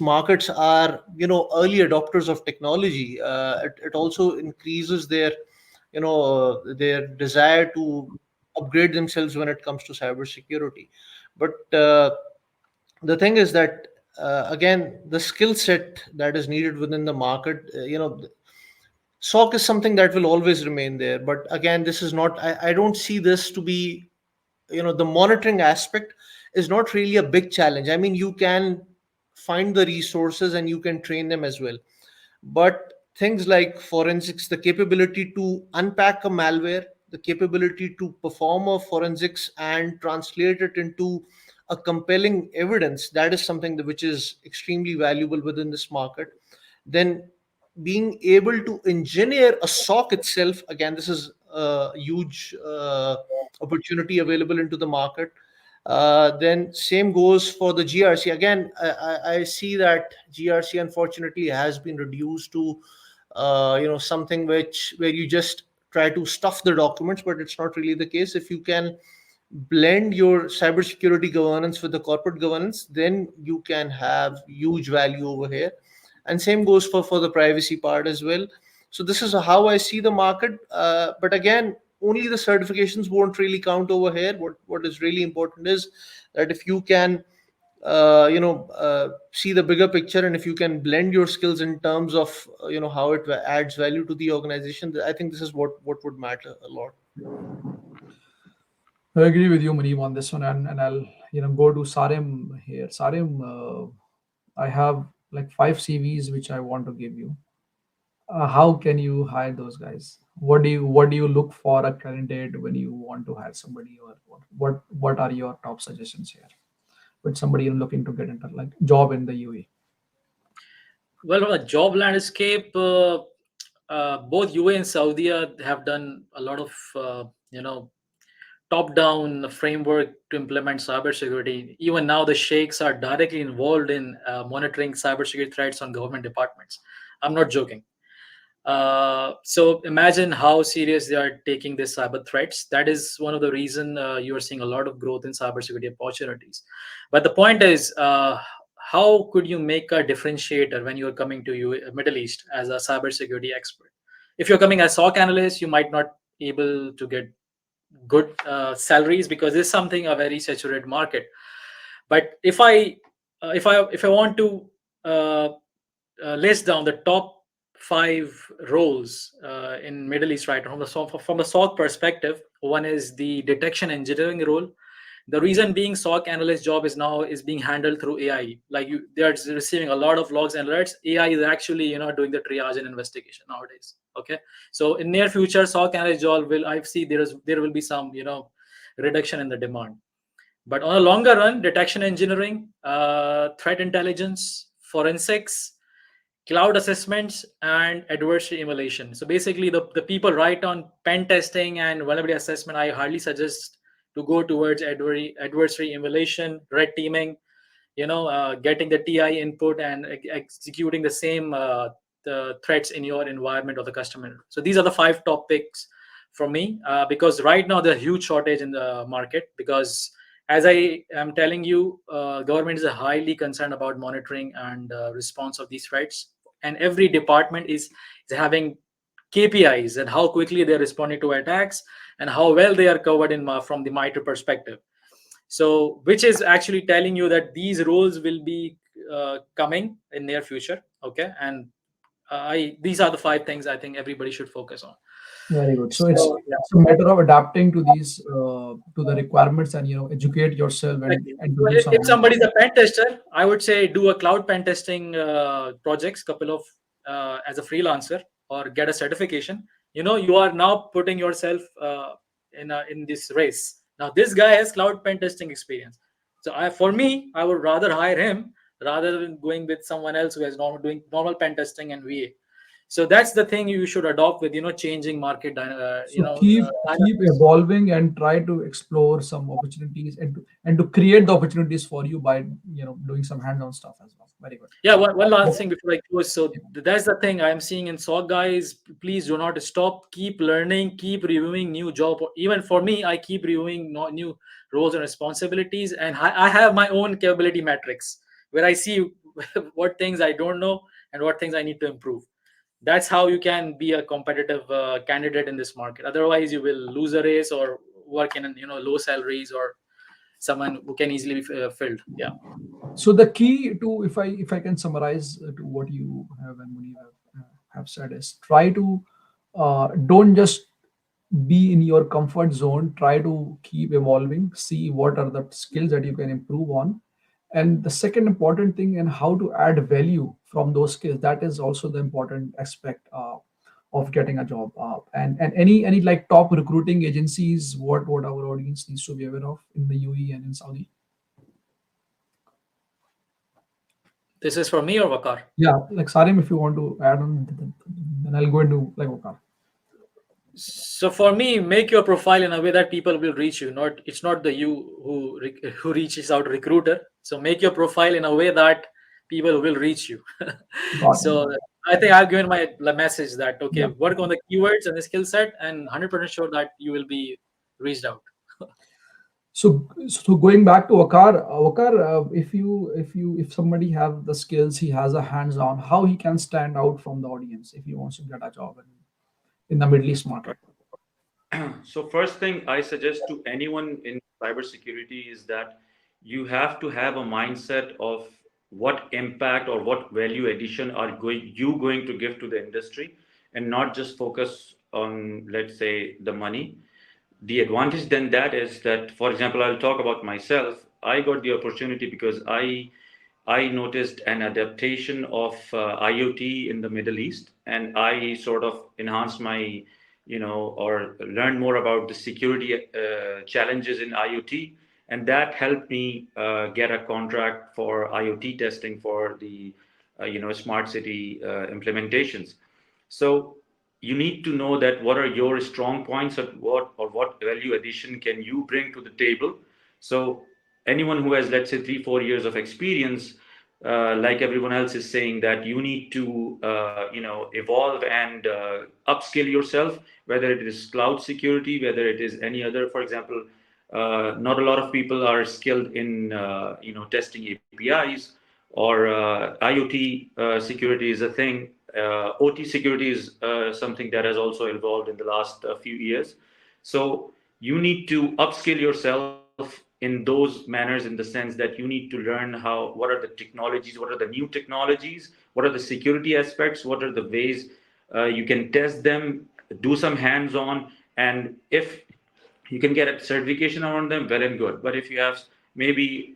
markets are early adopters of technology, it also increases their desire to upgrade themselves when it comes to cybersecurity. But the thing is that again, the skill set that is needed within the market, SOC is something that will always remain there. But again, this is not. I don't see this to be, the monitoring aspect is not really a big challenge. I mean, you can find the resources and you can train them as well. But things like forensics, the capability to unpack a malware, the capability to perform a forensics and translate it into a compelling evidence, that is something which is extremely valuable within this market. Then being able to engineer a SOC itself, again, this is a huge opportunity available into the market. Then same goes for the GRC. Again, I see that GRC unfortunately has been reduced to something where you just try to stuff the documents, but it's not really the case. If you can blend your cybersecurity governance with the corporate governance, then you can have huge value over here. And same goes for the privacy part as well. So this is how I see the market. But again, only the certifications won't really count over here. What is really important is that if you can see the bigger picture, and if you can blend your skills in terms of how it adds value to the organization, I think this is what would matter a lot. I agree with you, Munib, on this one, and I'll go to Sarem here. Sarem, I have like 5 CVs which I want to give you. How can you hire those guys? What do you look for a candidate when you want to hire somebody, or what are your top suggestions here with somebody looking to get into like job in the UAE? Well, on a job landscape, both UAE and Saudi have done a lot of top-down framework to implement cybersecurity. Even now, the sheikhs are directly involved in monitoring cybersecurity threats on government departments. I'm not joking. So imagine how serious they are taking these cyber threats. That is one of the reason you are seeing a lot of growth in cybersecurity opportunities. But the point is, how could you make a differentiator when you are coming to Middle East as a cybersecurity expert? If you're coming as SOC analyst, you might not able to get good salaries because it's something a very saturated market. But if I want to uh, list down the top five roles in Middle East right now from the SOC perspective, one is the detection engineering role. The reason being, SOC analyst job is being handled through AI. Like they are receiving a lot of logs and alerts. AI is actually doing the triage and investigation nowadays. Okay, so in near future, SOC analyst job will I see there will be some reduction in the demand. But on a longer run, detection engineering, threat intelligence, forensics, cloud assessments, and adversary emulation. So basically, the people write on pen testing and vulnerability assessment. I hardly suggest to go towards adversary emulation, red teaming, getting the TI input and executing the same the threats in your environment or the customer. So these are the five topics from me, because right now there's a huge shortage in the market, because as I am telling you, government is highly concerned about monitoring and response of these threats, and every department is having KPIs and how quickly they're responding to attacks and how well they are covered from the MITRE perspective. So which is actually telling you that these roles will be coming in near future. Okay, and I these are the five things I think everybody should focus on. Very good. So So yeah, it's a matter of adapting to these to the requirements, and educate yourself, exactly. and to So do some if hands-on. somebody's a pen tester, I would say do a cloud pen testing projects, couple of as a freelancer, or get a certification. You are now putting yourself in this race. Now this guy has cloud pen testing experience. So for me, I would rather hire him rather than going with someone else who has doing normal pen testing and VA. So that's the thing you should adopt with changing market So keep dynamics. evolving and try to explore some opportunities, and to create the opportunities for you by doing some hands-on stuff as well. Very good. Yeah, one last thing before I close. So that's the thing I'm seeing in SOC guys. Please do not stop. Keep learning. Keep reviewing new job. Even for me, I keep reviewing new roles and responsibilities, and I have my own capability metrics where I see what things I don't know and what things I need to improve. That's how you can be a competitive candidate in this market. Otherwise, you will lose a race or work in low salaries or someone who can easily be filled. Yeah. So the key to, if I can summarize to what you have and Munir have said, is try to don't just be in your comfort zone. Try to keep evolving, see what are the skills that you can improve on, and the second important thing, and how to add value from those skills. That is also the important aspect of getting a job. And any like top recruiting agencies, what our audience needs to be aware of in the UAE and in Saudi. This is for me or Vakar? Yeah, like Sarim, if you want to add on, then I'll go into like Wakar. So for me, make your profile in a way that people will reach you. Not it's not the you who reaches out recruiter. So make your profile in a way that people will reach you. Got it, So got it. I think I've given my message that okay, Yeah. work on the keywords and the skill set, and 100% sure that you will be reached out. So going back to Wakar, if somebody have the skills, he has a hands-on, how he can stand out from the audience if he wants to get a job in the Middle East market. So first thing I suggest to anyone in cybersecurity is that you have to have a mindset of what impact or what value addition are going to give to the industry, and not just focus on, let's say, the money. The advantage then that is that, for example, I'll talk about myself. I got the opportunity because I noticed an adaptation of IoT in the Middle East, and I sort of enhanced my, or learned more about the security challenges in IoT, and that helped me get a contract for IoT testing for the, smart city implementations. So you need to know that what are your strong points, or what value addition can you bring to the table. So anyone who has, let's say, 3 4 years of experience like everyone else is saying, that you need to evolve and upskill yourself, whether it is cloud security, whether it is any other. For example, not a lot of people are skilled in testing APIs, or IoT security is a thing. OT security is something that has also evolved in the last few years. So you need to upskill yourself in those manners, in the sense that you need to learn what are the technologies, what are the new technologies, what are the security aspects, what are the ways you can test them, do some hands-on, and if you can get a certification around them, well and good. But if you have maybe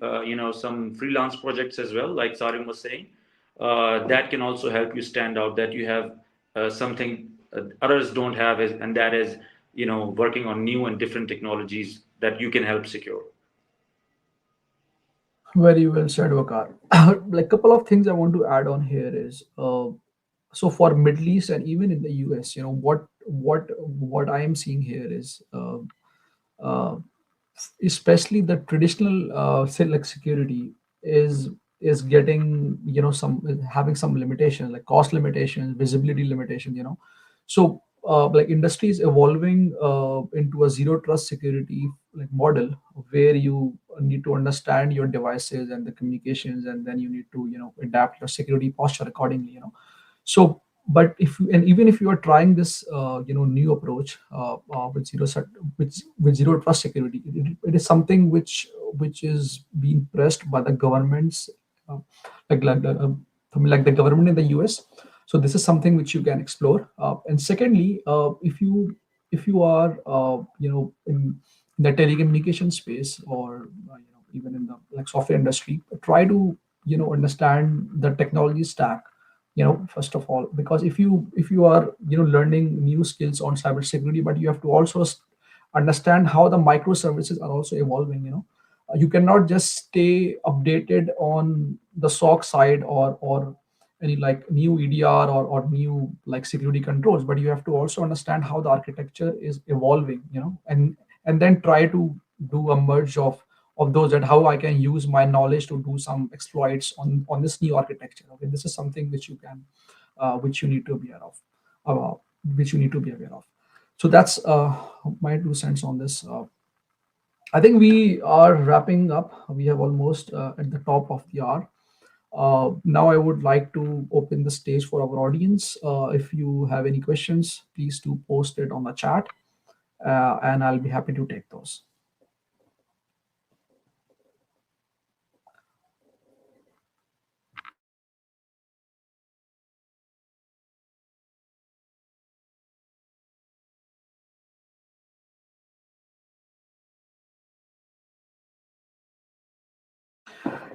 some freelance projects as well, like Sarim was saying, that can also help you stand out, that you have something others don't have, and that is working on new and different technologies that you can help secure. Very well said, Wakar. Like couple of things I want to add on here is so for Middle East and even in the US, what I am seeing here is uh, especially the traditional say like security is is getting some having some limitations like cost limitations, visibility limitations. So like industry is evolving into a zero trust security like model where you need to understand your devices and the communications, and then you need to adapt your security posture accordingly. So but if you, and even if you are trying this new approach with with zero trust security, it is something which is being pressed by the governments, uh, like the government in the US. So this is something which you can explore. And secondly, if you are in the telecommunication space, or even in the like software industry, try to understand the technology stack, first of all, because if you are learning new skills on cybersecurity, but you have to also understand how the microservices are also evolving. You cannot just stay updated on the SOC side, or any like new EDR, or new like security controls, but you have to also understand how the architecture is evolving, and then try to do a merge of those, and how I can use my knowledge to do some exploits on this new architecture. Okay, this is something which you can which you need to be aware of, uh, which you need to be aware of. So that's my 2 cents on this. I think we are wrapping up. We have almost at the top of the hour. Now I would like to open the stage for our audience. If you have any questions, please do post it on the chat, and I'll be happy to take those.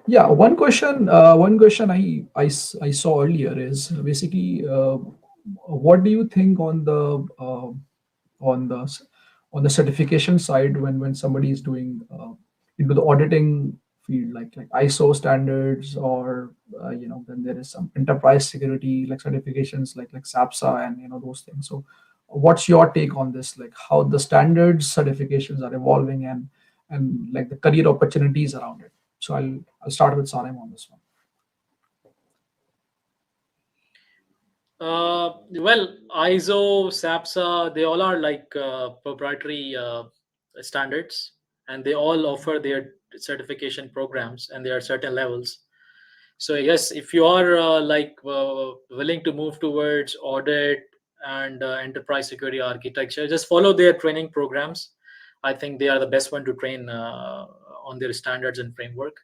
Yeah, one question I saw earlier is basically, what do you think on the s- on the certification side when somebody is doing into the auditing field, like ISO standards, or then there is some enterprise security like certifications like SAPSA and those things. So what's your take on this, like how the standards certifications are evolving, and like the career opportunities around it? So I'll start with Sanem on this one. Well, ISO, SAPSA, they all are like proprietary standards, and they all offer their certification programs, and there are certain levels. So yes, if you are willing to move towards audit and enterprise security architecture, just follow their training programs. I think they are the best one to train on their standards and framework.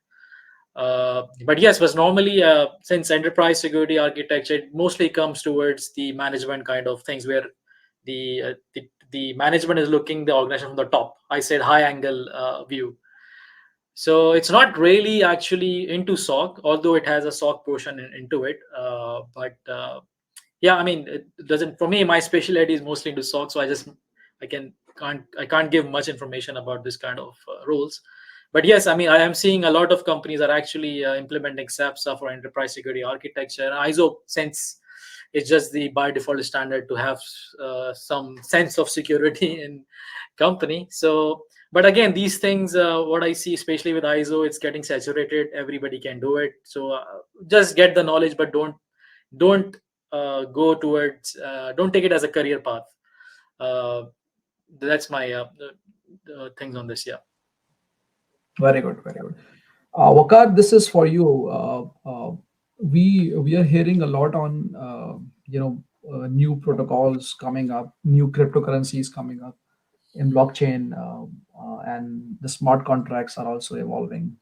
But yes, was normally since enterprise security architecture it mostly comes towards the management kind of things, where the management is looking the organization from the top. I said high angle view. So it's not really actually into SOC, although it has a SOC portion into it. But yeah, I mean, it doesn't. For me, my specialty is mostly into SOC, so I can't give much information about this kind of roles. But yes, I mean, I am seeing a lot of companies are actually implementing SAPSA for enterprise security architecture. And ISO, since it's just the by default standard to have some sense of security in company. So But again, these things, what I see, especially with ISO, it's getting saturated. Everybody can do it. So just get the knowledge, but don't go towards, don't take it as a career path. uh, that's my things on this. Yeah. Very good, very good. Waqar, this is for you. We are hearing a lot on new protocols coming up, new cryptocurrencies coming up in blockchain, and the smart contracts are also evolving.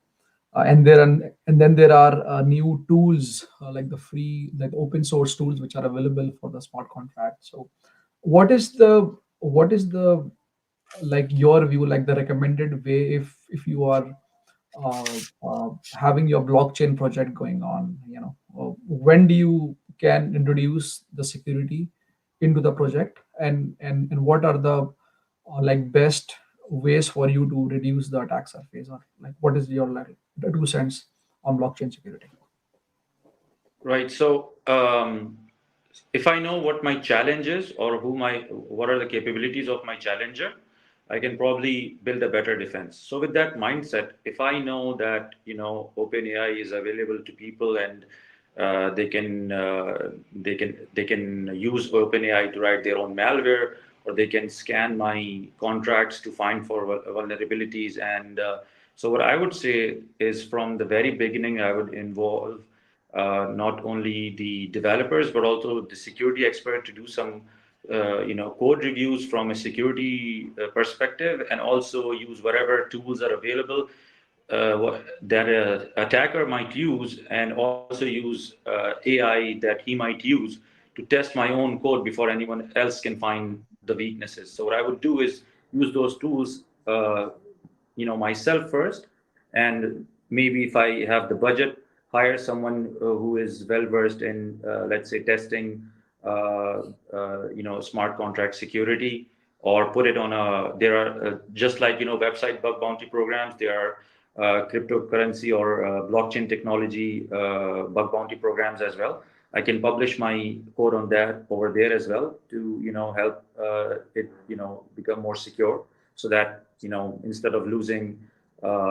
And then there are new tools like the free, like open source tools which are available for the smart contract. So, what is the like your view, like the recommended way if you are having your blockchain project going on, when do you can introduce the security into the project, and what are the like best ways for you to reduce the attack surface, or like what is your like the 2 cents on blockchain security? Right. So, if I know what my challenge is or what are the capabilities of my challenger, I can probably build a better defense. So with that mindset, if I know that OpenAI is available to people and they can use OpenAI to write their own malware, or they can scan my contracts to find for vulnerabilities. And so what I would say is, from the very beginning, I would involve not only the developers but also the security expert to do some code reviews from a security perspective, and also use whatever tools are available that an attacker might use, and also use AI that he might use to test my own code before anyone else can find the weaknesses. So what I would do is use those tools myself first, and maybe if I have the budget, hire someone who is well versed in, let's say, testing smart contract security, or put it on a there are just like website bug bounty programs. There are cryptocurrency or blockchain technology bug bounty programs as well. I can publish my code on that over there as well to help it become more secure, so that instead of losing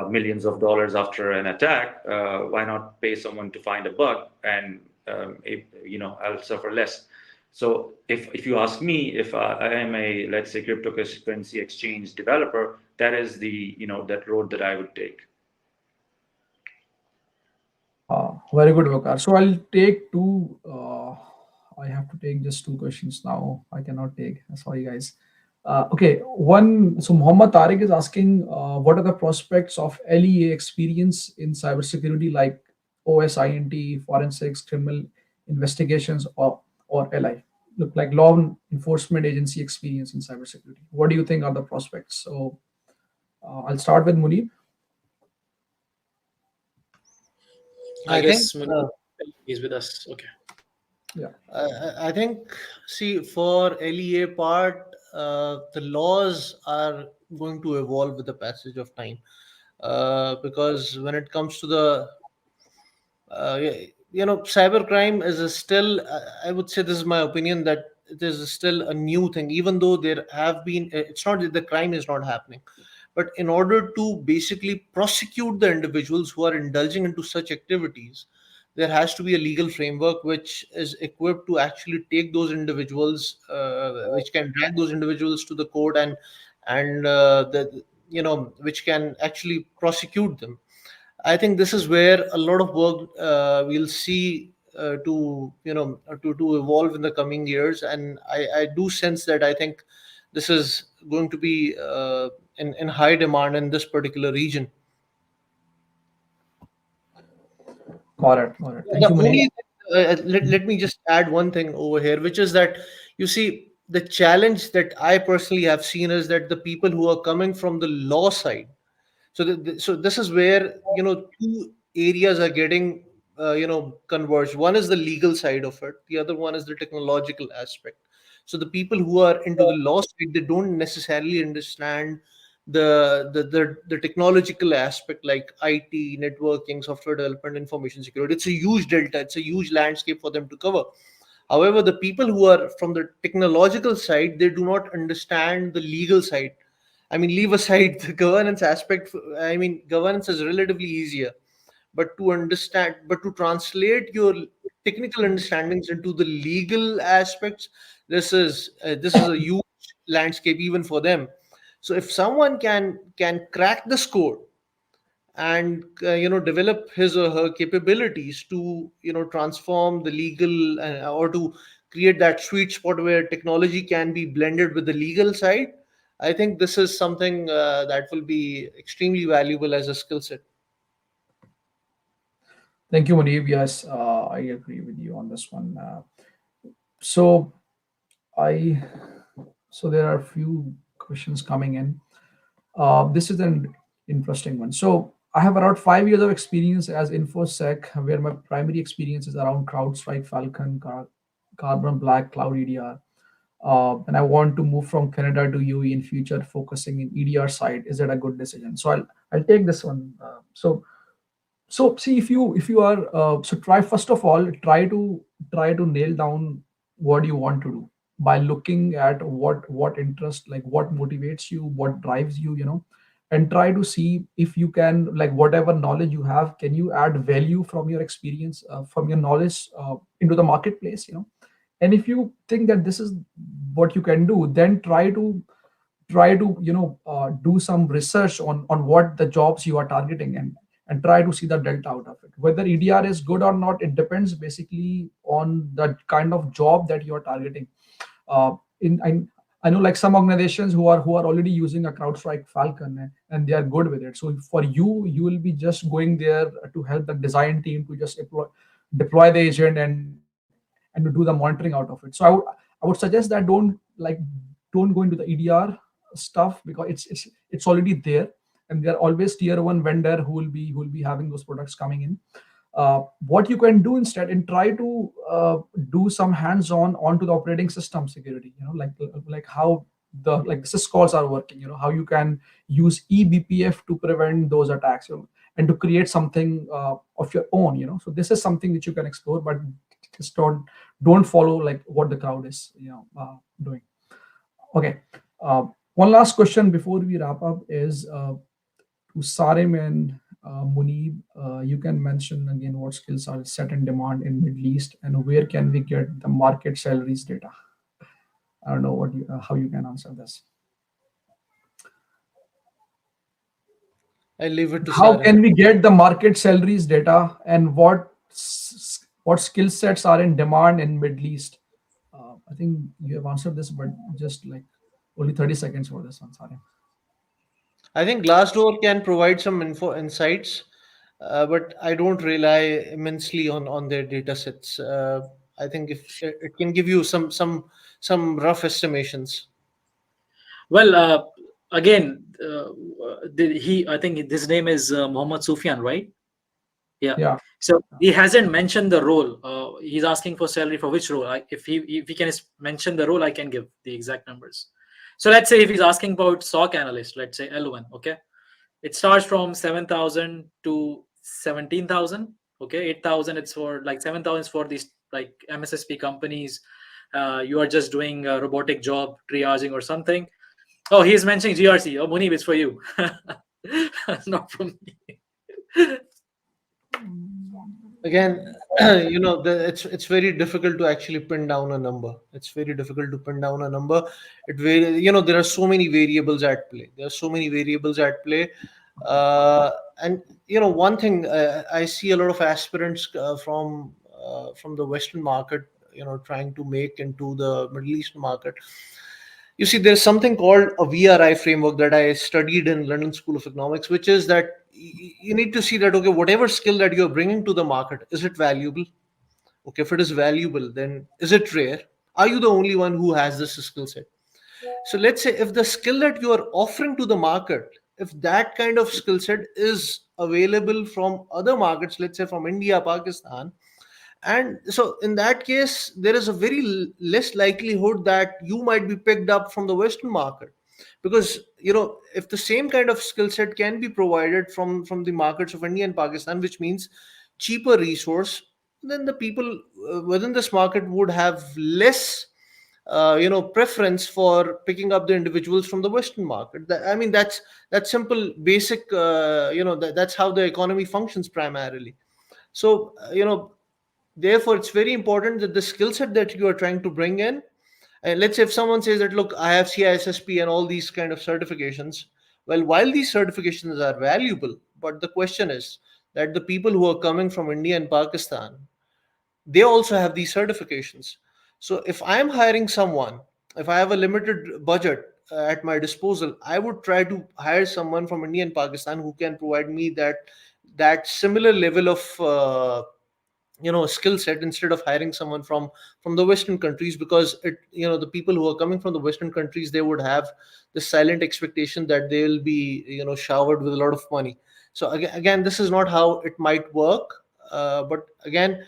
millions of dollars after an attack, why not pay someone to find a bug, and I'll suffer less. So if you ask me, if I am a, let's say, cryptocurrency exchange developer, that is the that road that I would take. Very good, Vakar. So I'll take two. I have to take just two questions now. I cannot take. Sorry, guys. Okay, one. So Muhammad Tariq is asking, what are the prospects of LEA experience in cybersecurity, like OSINT, forensics, criminal investigations, or LI? Look like law enforcement agency experience in cybersecurity. What do you think are the prospects? So I'll start with Munib. I I think guess he's with us. Okay. Yeah. I think, see, for LEA part, the laws are going to evolve with the passage of time, because when it comes to the cybercrime is still, I would say, this is my opinion, that it is still a new thing, even though there have been, it's not that the crime is not happening, but in order to basically prosecute the individuals who are indulging into such activities, there has to be a legal framework which is equipped to actually take those individuals, which can drag those individuals to the court, and the which can actually prosecute them. I think this is where a lot of work we'll see to evolve in the coming years, and I do sense that I think this is going to be in high demand in this particular region. Correct. Correct. Thank The you, Munib. only let me just add one thing over here, which is that, you see, the challenge that I personally have seen is that the people who are coming from the law side. So this is where two areas are getting converged. One is the legal side of it. The other one is the technological aspect. So the people who are into the law side, they don't necessarily understand the technological aspect, like IT, networking, software development, information security. It's a huge delta. It's a huge landscape for them to cover. However, the people who are from the technological side, they do not understand the legal side, I mean, leave aside the governance aspect. I mean, governance is relatively easier, but to understand, but to translate your technical understandings into the legal aspects, this is a huge landscape even for them. So if someone can crack this code and develop his or her capabilities to transform the legal, or to create that sweet spot where technology can be blended with the legal side, I think this is something that will be extremely valuable as a skill set. Thank you, Munib. Yes, I agree with you on this one. So I so there are a few questions coming in. This is an interesting one. So I have around 5 years of experience as infosec, where my primary experience is around CrowdStrike, Falcon, Carbon Black, Cloud EDR. And I want to move from Canada to UAE in future, focusing in EDR side. Is that a good decision? So I'll take this one. So see, if you are so try, first of all, try to nail down what you want to do by looking at what interest, like what motivates you, what drives you, and try to see if you can, like, whatever knowledge you have, can you add value from your experience, from your knowledge, into the marketplace, and if you think that this is what you can do, then try to do some research on what the jobs you are targeting, and try to see the delta out of it. Whether EDR is good or not, it depends basically on the kind of job that you are targeting. In I know, like, some organizations who are already using a CrowdStrike Falcon, and they are good with it. So for you, you will be just going there to help the design team to just deploy the agent, and to do the monitoring out of it. So I would suggest that don't go into the EDR stuff, because it's already there, and there are always tier one vendor who will be having those products coming in. What you can do instead, and try to do some hands-on onto the operating system security, like how the syscalls are working, how you can use eBPF to prevent those attacks, and to create something of your own, so this is something that you can explore, but just don't follow like what the crowd is doing. Okay. One last question before we wrap up is, to Sarim and Munib, you can mention again what skills are set in demand in Middle East, and where can we get the market salaries data? I don't know how you can answer this. I leave it to How Sarin. can we get the market salaries data, and what skill sets are in demand in Middle East? I think you have answered this, but just like only 30 seconds for this one, Sarim. I think Glassdoor can provide some insights, but I don't rely immensely on their data sets. I think if it can give you some rough estimations. Well, again, he I think his name is Mohammed Sufyan, right? Yeah. Yeah. So he hasn't mentioned the role. He's asking for salary for which role. If he can mention the role, I can give the exact numbers. So let's say if he's asking about SOC analyst, let's say L1, okay, it starts from 7,000 to 17,000. Okay, 8,000 it's for, like, 7,000 is for these like MSSP companies. You are just doing a robotic job, triaging or something. Oh, he's mentioning GRC. Oh, Munib, it's for you. Not from me. Again, it's very difficult to actually pin down a number. It's very difficult to pin down a number. There are so many variables at play. There are so many variables at play. And one thing, I see a lot of aspirants from the Western market, trying to make into the Middle East market. You see, there's something called a VRI framework that I studied in London School of Economics, which is that you need to see that, okay, whatever skill that you're bringing to the market, is it valuable? Okay, if it is valuable, then is it rare? Are you the only one who has this skill set? So let's say if the skill that you are offering to the market, if that kind of skill set is available from other markets, let's say from India, Pakistan, and so in that case there is a very less likelihood that you might be picked up from the Western market, because if the same kind of skill set can be provided from the markets of India and Pakistan, which means cheaper resource, then the people within this market would have less preference for picking up the individuals from the Western market. I mean, that's simple, basic. That's how the economy functions primarily. So therefore, it's very important that the skill set that you are trying to bring in, and let's say if someone says that, look, I have CISSP and all these kind of certifications. Well, while these certifications are valuable, but the question is that the people who are coming from India and Pakistan, they also have these certifications. So if I'm hiring someone, if I have a limited budget at my disposal, I would try to hire someone from India and Pakistan who can provide me that similar level of skill set, instead of hiring someone from the Western countries, because the people who are coming from the Western countries, they would have the silent expectation that they will be showered with a lot of money. So again, this is not how it might work. But again,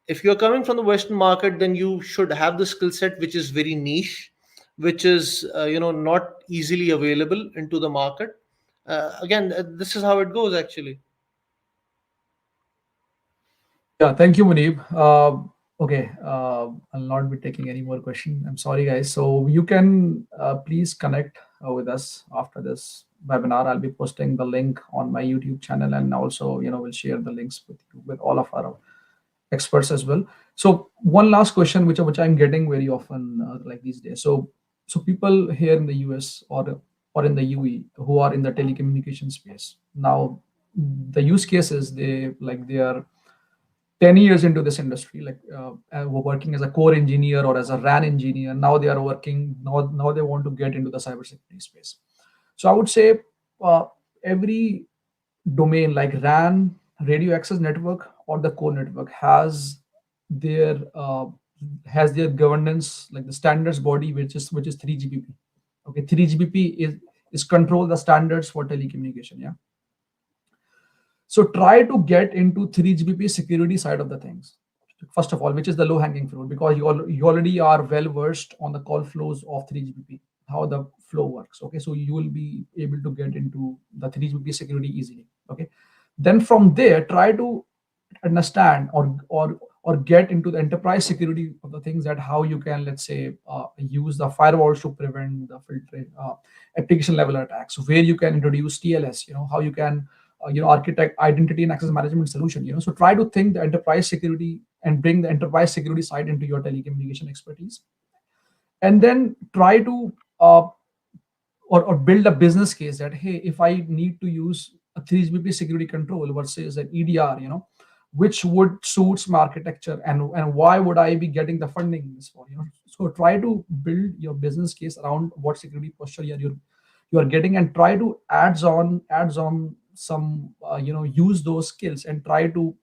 if you're coming from the Western market, then you should have the skill set which is very niche, which is not easily available into the market. Again, this is how it goes actually. Yeah, thank you, Munib. Okay, I'll not be taking any more question. I'm sorry, guys. So you can please connect with us after this webinar. I'll be posting the link on my YouTube channel, and also, we'll share the links with you, with all of our experts as well. So one last question, which I'm getting very often, like these days. So people here in the US or in the UAE who are in the telecommunication space now, the use cases, they are 10 years into this industry, like were working as a core engineer or as a RAN engineer. Now they are working, now they want to get into the cybersecurity space. So I would say every domain like RAN, radio access network, or the core network their uh, has their governance, like the standards body, which is 3GPP. Okay, 3GPP is control the standards for telecommunication. Yeah. So try to get into 3GPP security side of the things. First of all, which is the low hanging fruit, because you already are well versed on the call flows of 3GPP, how the flow works. Okay, so you will be able to get into the 3GPP security easily. Okay, then from there, try to understand or get into the enterprise security of the things, that how you can, let's say, use the firewalls to prevent the filter application level attacks, where you can introduce TLS, how you can architect identity and access management solution. So try to think the enterprise security and bring the enterprise security side into your telecommunication expertise, and then try to or build a business case that, hey, if I need to use a 3GPP security control versus an EDR, which would suits my architecture, and why would I be getting the funding this for? So try to build your business case around what security posture you are getting, and try to adds on some use those skills, and try to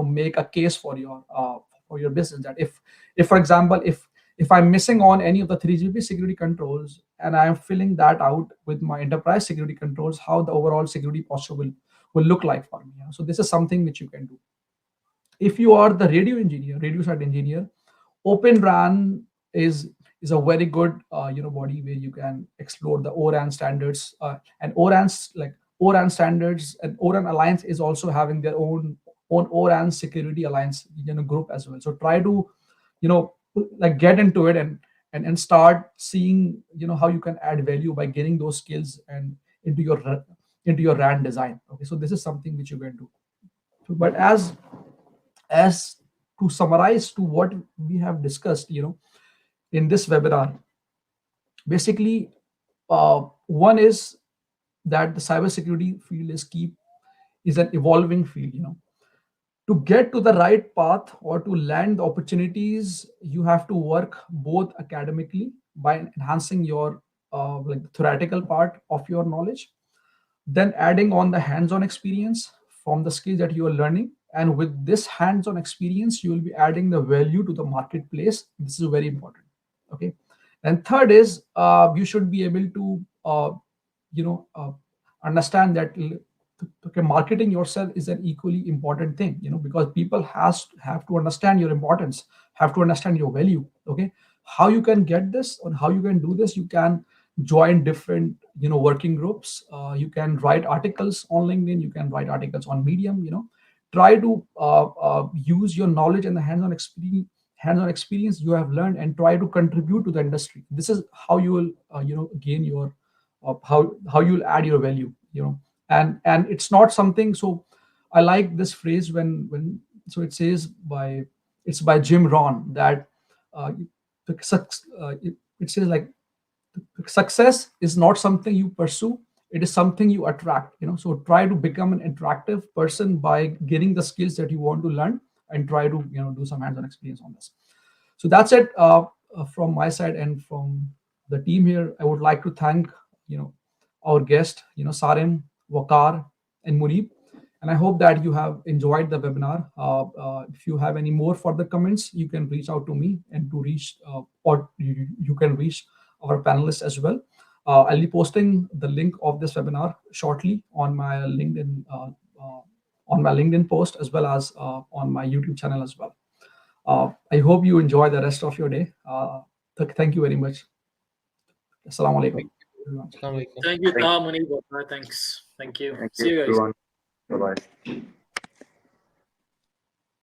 make a case for your business, that if for example, if I'm missing on any of the 3GP security controls, and I'm filling that out with my enterprise security controls, how the overall security posture will look like for me. So this is something which you can do. If you are the radio side engineer, Open RAN is a very good body where you can explore the ORAN standards, and ORAN standards, and ORAN Alliance is also having their own ORAN security alliance group as well. So try to like get into it, and start seeing how you can add value by getting those skills and into your RAN design. Okay, so this is something which you can do. But as to summarize to what we have discussed in this webinar, basically, one is that the cybersecurity field is an evolving field. To get to the right path or to land the opportunities, you have to work both academically by enhancing your like the theoretical part of your knowledge, then adding on the hands-on experience from the skills that you are learning, and with this hands-on experience, you will be adding the value to the marketplace. This is very important. Okay, and third is you should be able to you know uh, understand that okay, marketing yourself is an equally important thing, because people have to understand your importance, have to understand your value. Okay, how you can get this, or how you can do this, you can join different working groups, you can write articles on LinkedIn, you can write articles on Medium. Try to use your knowledge and the hands-on experience you have learned and try to contribute to the industry. This is how you will gain your how you'll add your value, and it's not something. So I like this phrase when so it says by it's by Jim Rohn that it says like success is not something you pursue, it is something you attract. So try to become an attractive person by getting the skills that you want to learn, and try to do some hands-on experience on this. So that's it from my side and from the team here. I would like to thank our guest, Sarim, Wakar, and Munib. And I hope that you have enjoyed the webinar. If you have any more further comments, you can reach out to me, and to reach or you can reach our panelists as well. I'll be posting the link of this webinar shortly on my LinkedIn post, as well as on my YouTube channel as well. I hope you enjoy the rest of your day. Thank you very much. Assalamu alaikum. Assalamu alaikum. Thank you, Taha, Munib. Thanks. Thank you. Thank See you, you guys. everyone. Bye bye.